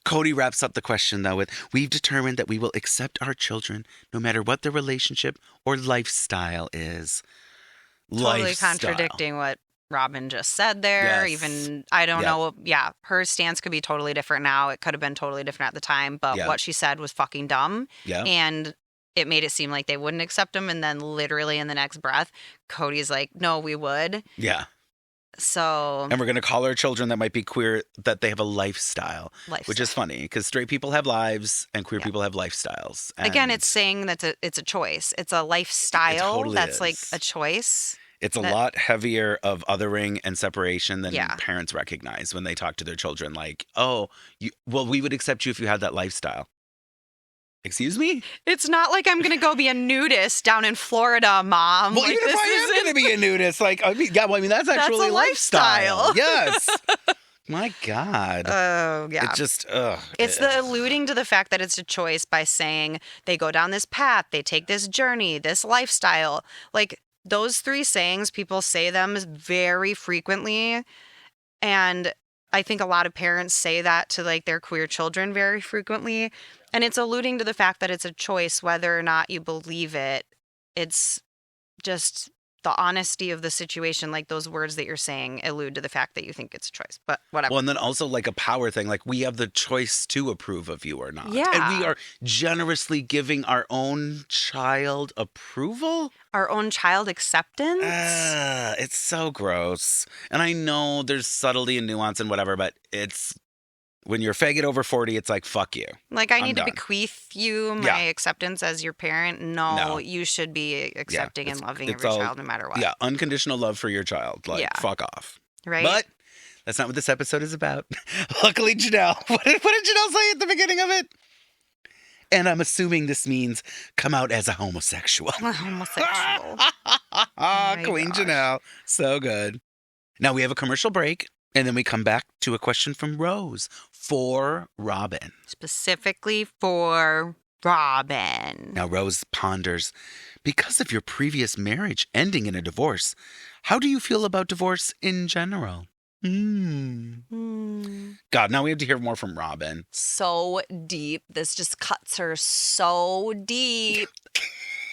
Kody wraps up the question, though, with, we've determined that we will accept our children no matter what their relationship or lifestyle is. Totally contradicting what Robyn just said there. Yes. Even, I don't Yep. know. Yeah, her stance could be totally different now. It could have been totally different at the time. But Yeah. what she said was fucking dumb. Yeah. And it made it seem like they wouldn't accept him. And then literally in the next breath, Kody's like, no, we would. Yeah. So, And we're going to call our children that might be queer that they have a lifestyle, which is funny because straight people have lives and queer people have lifestyles. again, And it's saying that it's a choice. It's a lifestyle totally that's like is. a choice. it's a lot heavier of othering and separation than Yeah. parents recognize when they talk to their children. Like, oh, we would accept you if you had that lifestyle. Excuse me? It's not like I'm going to go be a nudist down in Florida, Mom. Well, Like, even if this I am isn't- going to be a nudist, like, I mean, that's That's actually a lifestyle. lifestyle. Yes. My God. Oh, yeah. It just, ugh. It's the alluding to the fact that it's a choice by saying they go down this path, they take this journey, this lifestyle. Like those three sayings, people say them very frequently. And I think a lot of parents say that to like their queer children very frequently. And it's alluding to the fact that it's a choice whether or not you believe it. It's just the honesty of the situation, like those words that you're saying allude to the fact that you think it's a choice. But whatever. Well, and then also like a power thing, like we have the choice to approve of you or not. Yeah. And we are generously giving our own child approval. Our own child acceptance. It's so gross. And I know there's subtlety and nuance and whatever, but it's when you're faggot over 40, it's like, fuck you. Like, I I'm need to done. bequeath you my Yeah. acceptance as your parent. No, No. you should be accepting and loving of it's your all- child no matter what. Yeah, unconditional love for your child. Like, Yeah. fuck off. Right? But that's not what this episode is about. Luckily, Janelle, what did Janelle say at the beginning of it? And I'm assuming this means come out as a homosexual. Homosexual. my Queen gosh. Janelle. So good. Now we have a commercial break, and then we come back to a question from Rose for Robyn. Specifically for Robyn. Now Rose ponders, because of your previous marriage ending in a divorce, how do you feel about divorce in general? God, now we have to hear more from Robyn. So deep. This just cuts her so deep.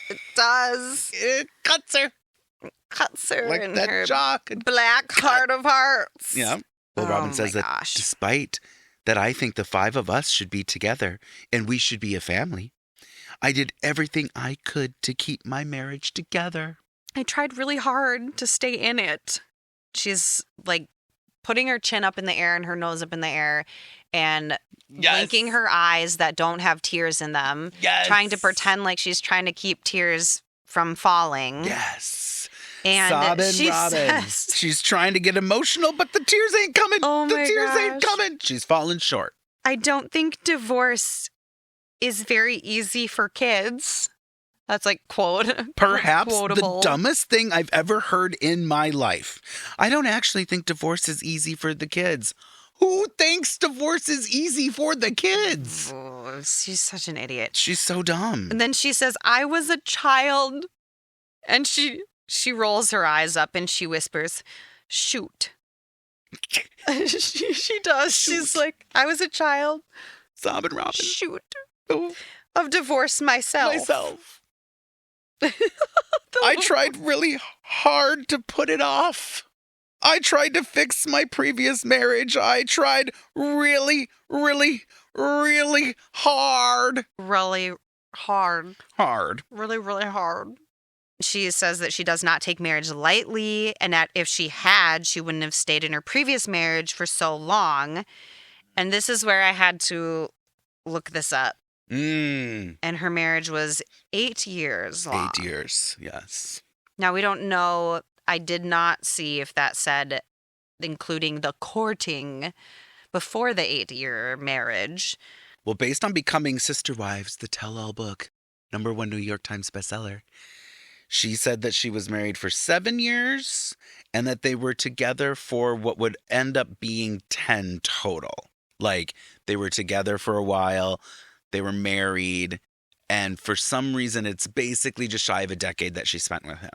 It does. It cuts her. Cuts her Like in that her jaw could black heart of hearts. Yeah. Well, Oh Robyn says my that gosh. despite that I think the five of us should be together and we should be a family, I did everything I could to keep my marriage together. I tried really hard to stay in it. She's like putting her chin up in the air and her nose up in the air and blinking her eyes that don't have tears in them. Yes. Trying to pretend like she's trying to keep tears from falling. Yes. And Sobbing she Robyn. says, She's trying to get emotional, but the tears ain't coming. Oh the my tears ain't gosh. coming. She's falling short. I don't think divorce is very easy for kids. That's like quote. Perhaps quotable. the dumbest thing I've ever heard in my life. I don't actually think divorce is easy for the kids. Who thinks divorce is easy for the kids? Oh, she's such an idiot. She's so dumb. And then she says, I was a child. And she rolls her eyes up and she whispers, shoot. she does. She's Shoot. like, I was a child. Sobbing Robyn. Shoot. Oh, Of divorce myself. myself. I tried really hard to put it off. I tried to fix my previous marriage. I tried really, really, really hard. Really hard. Hard. Really, really hard. She says that she does not take marriage lightly and that if she had, she wouldn't have stayed in her previous marriage for so long. And this is where I had to look this up. And her marriage was 8 years long. 8 years, yes. Now, we don't know. I did not see if that said including the courting before the 8-year marriage. Well, based on Becoming Sister Wives, the tell-all book, #1 New York Times bestseller, she said that she was married for 7 years and that they were together for what would end up being 10 total. Like, they were together for a while, they were married, and for some reason, it's basically just shy of a decade that she spent with him.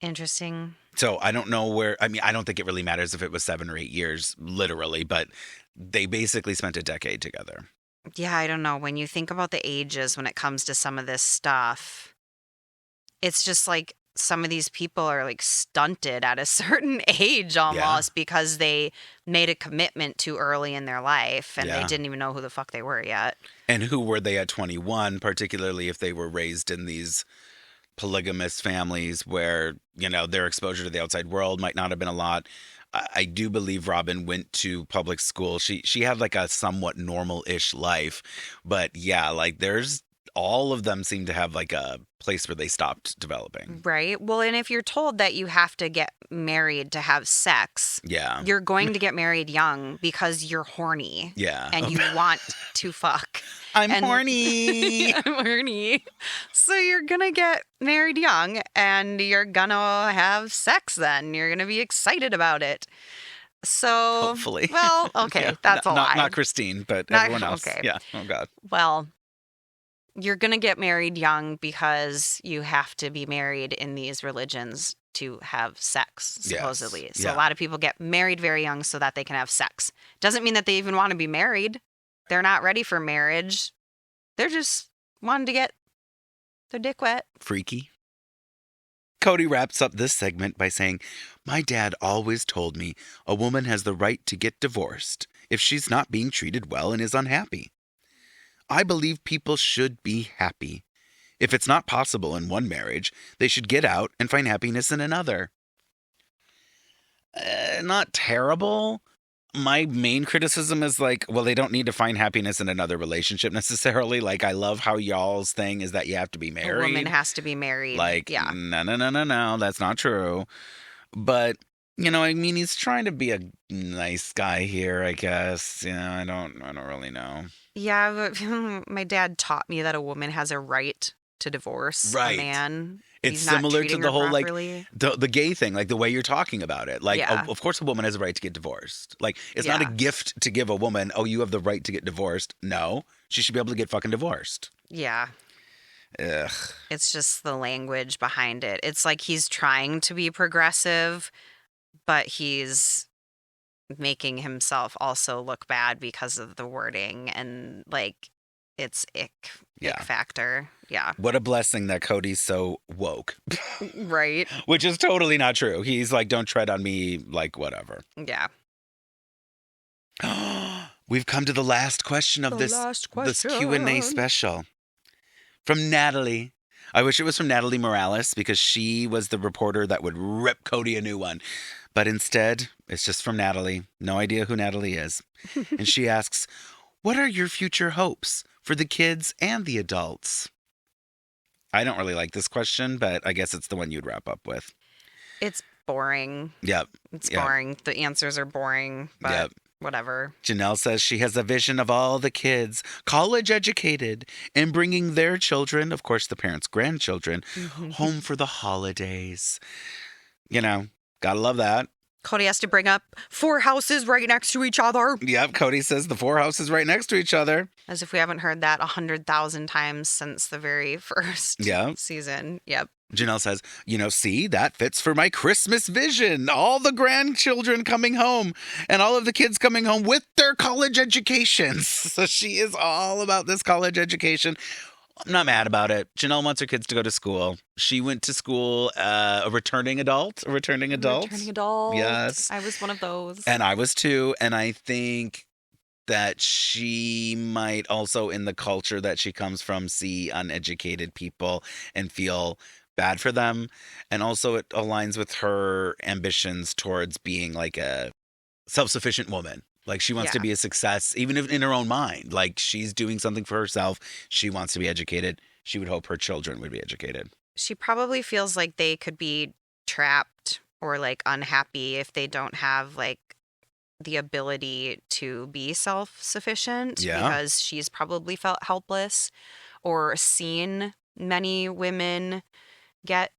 Interesting. So I don't know where, I mean, I don't think it really matters if it was 7 or 8 years, literally, but they basically spent a decade together. Yeah, I don't know. When you think about the ages when it comes to some of this stuff, it's just like some of these people are like stunted at a certain age almost because they made a commitment too early in their life and they didn't even know who the fuck they were yet. And who were they at 21, particularly if they were raised in these polygamous families where, you know, their exposure to the outside world might not have been a lot. I do believe Robyn went to public school. She had like a somewhat normal-ish life. But yeah, like there's all of them seem to have like a place where they stopped developing. Right. Well, and if you're told that you have to get married to have sex, you're going to get married young because you're horny. Yeah. And you want to fuck. I'm horny. I'm horny. So you're going to get married young and you're going to have sex then. You're going to be excited about it. So Hopefully. Well, okay, that's a lie. Not Christine, but everyone else. Okay. Yeah. Oh God. Well, you're going to get married young because you have to be married in these religions to have sex, supposedly. Yes. So a lot of people get married very young so that they can have sex. Doesn't mean that they even want to be married. They're not ready for marriage. They're just wanting to get their dick wet. Freaky. Kody wraps up this segment by saying, "My dad always told me a woman has the right to get divorced if she's not being treated well and is unhappy. I believe people should be happy. If it's not possible in one marriage, they should get out and find happiness in another." Not terrible. My main criticism is like, well, they don't need to find happiness in another relationship necessarily. Like, I love how y'all's thing is that you have to be married. A woman has to be married. Like, no, that's not true. But, you know, I mean, he's trying to be a nice guy here, I guess. You know, I don't really know. Yeah, but my dad taught me that a woman has a right to divorce a man. It's He's not similar to treating the her whole, properly. like, the gay thing, like the way you're talking about it. Like, Yeah. of course a woman has a right to get divorced. Like, it's not a gift to give a woman, oh, you have the right to get divorced. No, she should be able to get fucking divorced. Yeah. Ugh. It's just the language behind it. It's like he's trying to be progressive, but he's making himself also look bad because of the wording, and like it's ick factor. Yeah. What a blessing that Kody's so woke. Right. Which is totally not true. He's like, don't tread on me, like, whatever. Yeah. We've come to the last question of this Q&A special. From Natalie. I wish it was from Natalie Morales because she was the reporter that would rip Kody a new one. But instead, it's just from Natalie. No idea who Natalie is. And she asks, what are your future hopes for the kids and the adults? I don't really like this question, but I guess it's the one you'd wrap up with. It's boring. Yep. It's boring. The answers are boring, but whatever. Janelle says she has a vision of all the kids, college educated, and bringing their children, of course the parents' grandchildren, home for the holidays. You know, gotta love that. Kody has to bring up 4 houses right next to each other. Yep, Kody says the 4 houses right next to each other. As if we haven't heard that 100,000 times since the very first season. Yep. Janelle says, you know, see, that fits for my Christmas vision. All the grandchildren coming home and all of the kids coming home with their college educations. So she is all about this college education. I'm not mad about it. Janelle wants her kids to go to school. She went to school, a returning adult. Yes. I was one of those. And I was too. And I think that she might also, in the culture that she comes from, see uneducated people and feel bad for them. And also it aligns with her ambitions towards being like a self-sufficient woman. Like she wants to be a success, even if in her own mind. Like she's doing something for herself. She wants to be educated. She would hope her children would be educated. She probably feels like they could be trapped or like unhappy if they don't have like the ability to be self-sufficient because she's probably felt helpless or seen many women get,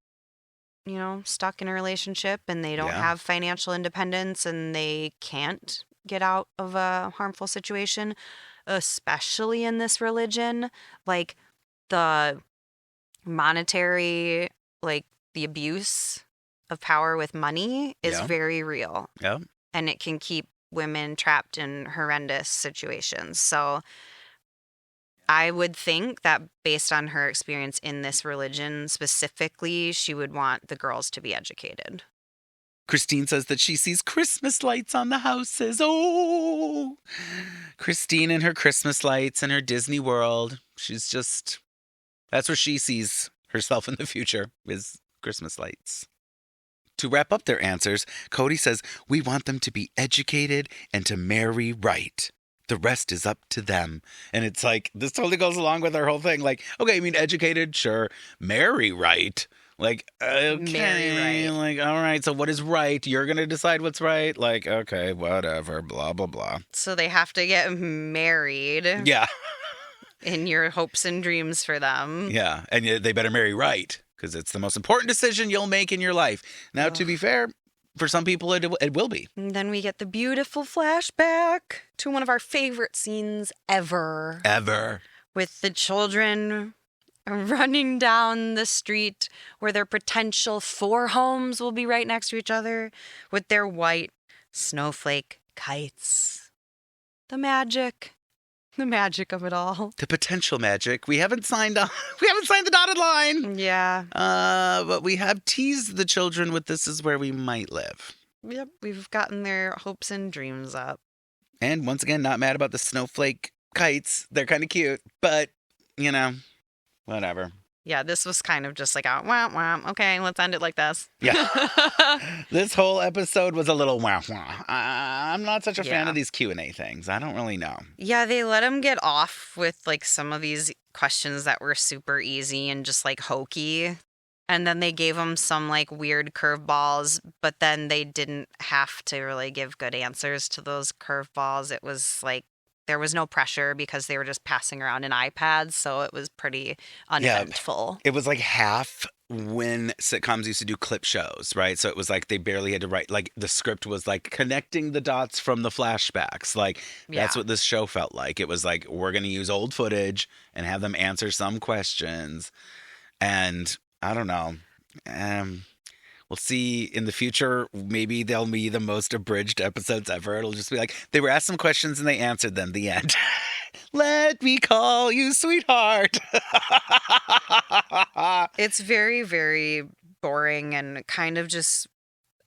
you know, stuck in a relationship and they don't have financial independence and they can't get out of a harmful situation, especially in this religion. Like the monetary, like the abuse of power with money is very real. Yeah. And it can keep women trapped in horrendous situations. So I would think that based on her experience in this religion specifically, she would want the girls to be educated. Christine says that she sees Christmas lights on the houses. Oh, Christine and her Christmas lights and her Disney World. That's where she sees herself in the future, is Christmas lights. To wrap up their answers, Kody says, we want them to be educated and to marry right. The rest is up to them. And it's like, this totally goes along with our whole thing. Like, okay, I mean, educated, sure. Marry right. Like, okay. Marry right. Like, all right, so what is right? You're going to decide what's right? Like, okay, whatever, blah, blah, blah. So they have to get married. Yeah. In your hopes and dreams for them. Yeah, and they better marry right, because it's the most important decision you'll make in your life. Now, to be fair, for some people, it will be. And then we get the beautiful flashback to one of our favorite scenes ever. Ever. With the children running down the street where their potential 4 homes will be right next to each other with their white snowflake kites. The magic of it all. The potential magic. We haven't signed the dotted line. Yeah. But we have teased the children with this is where we might live. Yep, we've gotten their hopes and dreams up. And once again, not mad about the snowflake kites. They're kind of cute, but, whatever. Yeah, this was kind of just like, wah, wah. Okay, let's end it like this. Yeah. This whole episode was a little wah, wah. I'm not such a fan of these Q&A things. I don't really know. Yeah, they let him get off with like some of these questions that were super easy and just like hokey. And then they gave him some like weird curveballs, but then they didn't have to really give good answers to those curveballs. It was like, there was no pressure because they were just passing around an iPad, so it was pretty uneventful. Yeah, it was like half when sitcoms used to do clip shows, right? So it was like they barely had to write, like the script was like connecting the dots from the flashbacks. Like that's what this show felt like. It was like, we're going to use old footage and have them answer some questions. And I don't know. We'll see in the future, maybe they'll be the most abridged episodes ever. It'll just be like, they were asked some questions and they answered them. The end. Let me call you sweetheart. It's very, very boring and kind of just,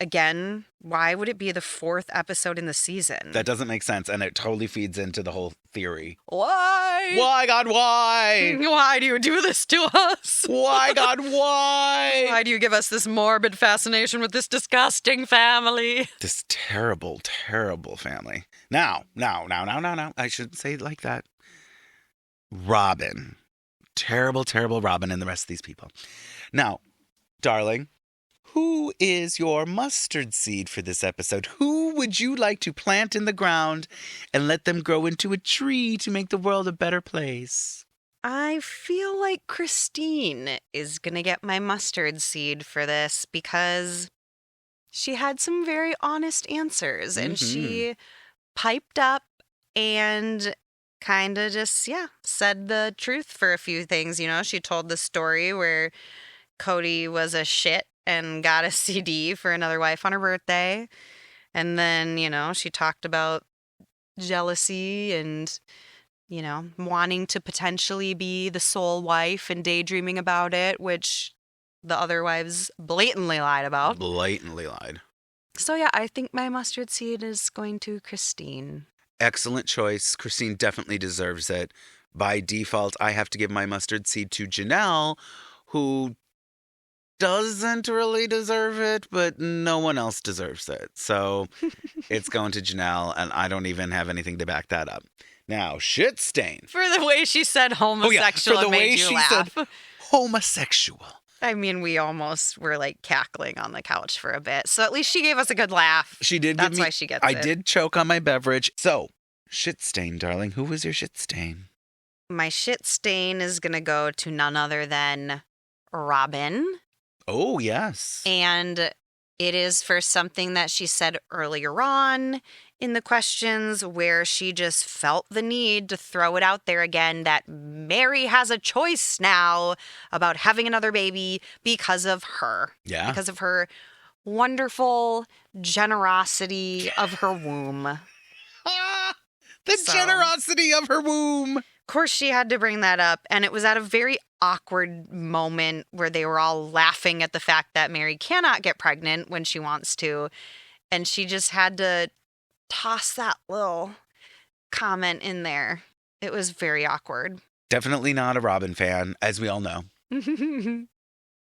again, why would it be the 4th episode in the season? That doesn't make sense, and it totally feeds into the whole theory. Why? Why, God, why? Why do you do this to us? Why, God, why? Why do you give us this morbid fascination with this disgusting family? This terrible, terrible family. Now. I shouldn't say it like that. Robyn. Terrible, terrible Robyn and the rest of these people. Now, darling, who is your mustard seed for this episode? Who would you like to plant in the ground and let them grow into a tree to make the world a better place? I feel like Christine is going to get my mustard seed for this because she had some very honest answers and she piped up and kind of just, said the truth for a few things. She told the story where Kody was a shit and got a CD for another wife on her birthday. And then, she talked about jealousy and, wanting to potentially be the sole wife and daydreaming about it, which the other wives blatantly lied about. So, I think my mustard seed is going to Christine. Excellent choice. Christine definitely deserves it. By default, I have to give my mustard seed to Janelle, who doesn't really deserve it, but no one else deserves it. So it's going to Janelle, and I don't even have anything to back that up. Now, shit stain. For the way she said homosexual, for the it made way you she laugh. said homosexual. I mean, we almost were like cackling on the couch for a bit. So at least she gave us a good laugh. She did. That's why she gets it. I did choke on my beverage. So, shit stain, darling. Who was your shit stain? My shit stain is going to go to none other than Robyn. Oh, yes. And it is for something that she said earlier on in the questions where she just felt the need to throw it out there again that Meri has a choice now about having another baby because of her. Yeah. Because of her wonderful generosity of her womb. The generosity of her womb. course she had to bring that up. And it was at a very awkward moment where they were all laughing at the fact that Meri cannot get pregnant when she wants to. And she just had to toss that little comment in there. It was very awkward. Definitely not a Robyn fan, as we all know.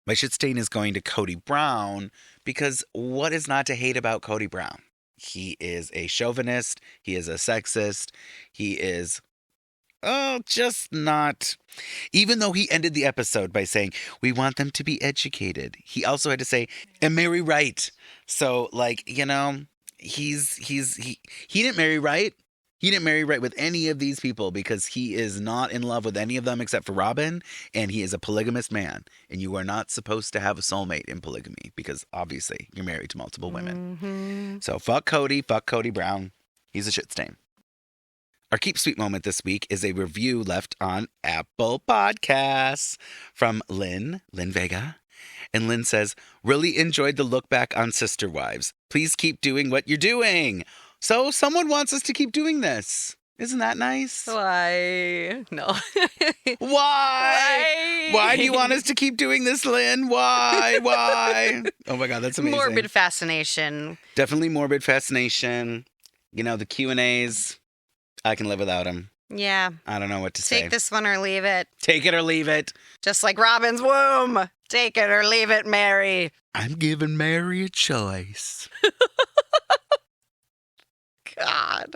My shit stain is going to Kody Brown, because what is not to hate about Kody Brown? He is a chauvinist. He is a sexist. He is, just not. Even though he ended the episode by saying, we want them to be educated, he also had to say, and Meri right. So, like, he didn't marry right. He didn't marry right with any of these people because he is not in love with any of them except for Robyn, and he is a polygamous man. And you are not supposed to have a soulmate in polygamy because obviously you're married to multiple women. Mm-hmm. So fuck Kody Brown. He's a shit stain. Our Keep Sweet moment this week is a review left on Apple Podcasts from Lynn Vega. And Lynn says, really enjoyed the look back on Sister Wives. Please keep doing what you're doing. So someone wants us to keep doing this. Isn't that nice? Why? No. Why? Why do you want us to keep doing this, Lynn? Why? Oh my God, that's amazing. Morbid fascination. Definitely morbid fascination. You know, the Q&As, I can live without them. Yeah. I don't know what to say. Take this one or leave it. Take it or leave it. Just like Robyn's womb. Take it or leave it, Meri. I'm giving Meri a choice. God.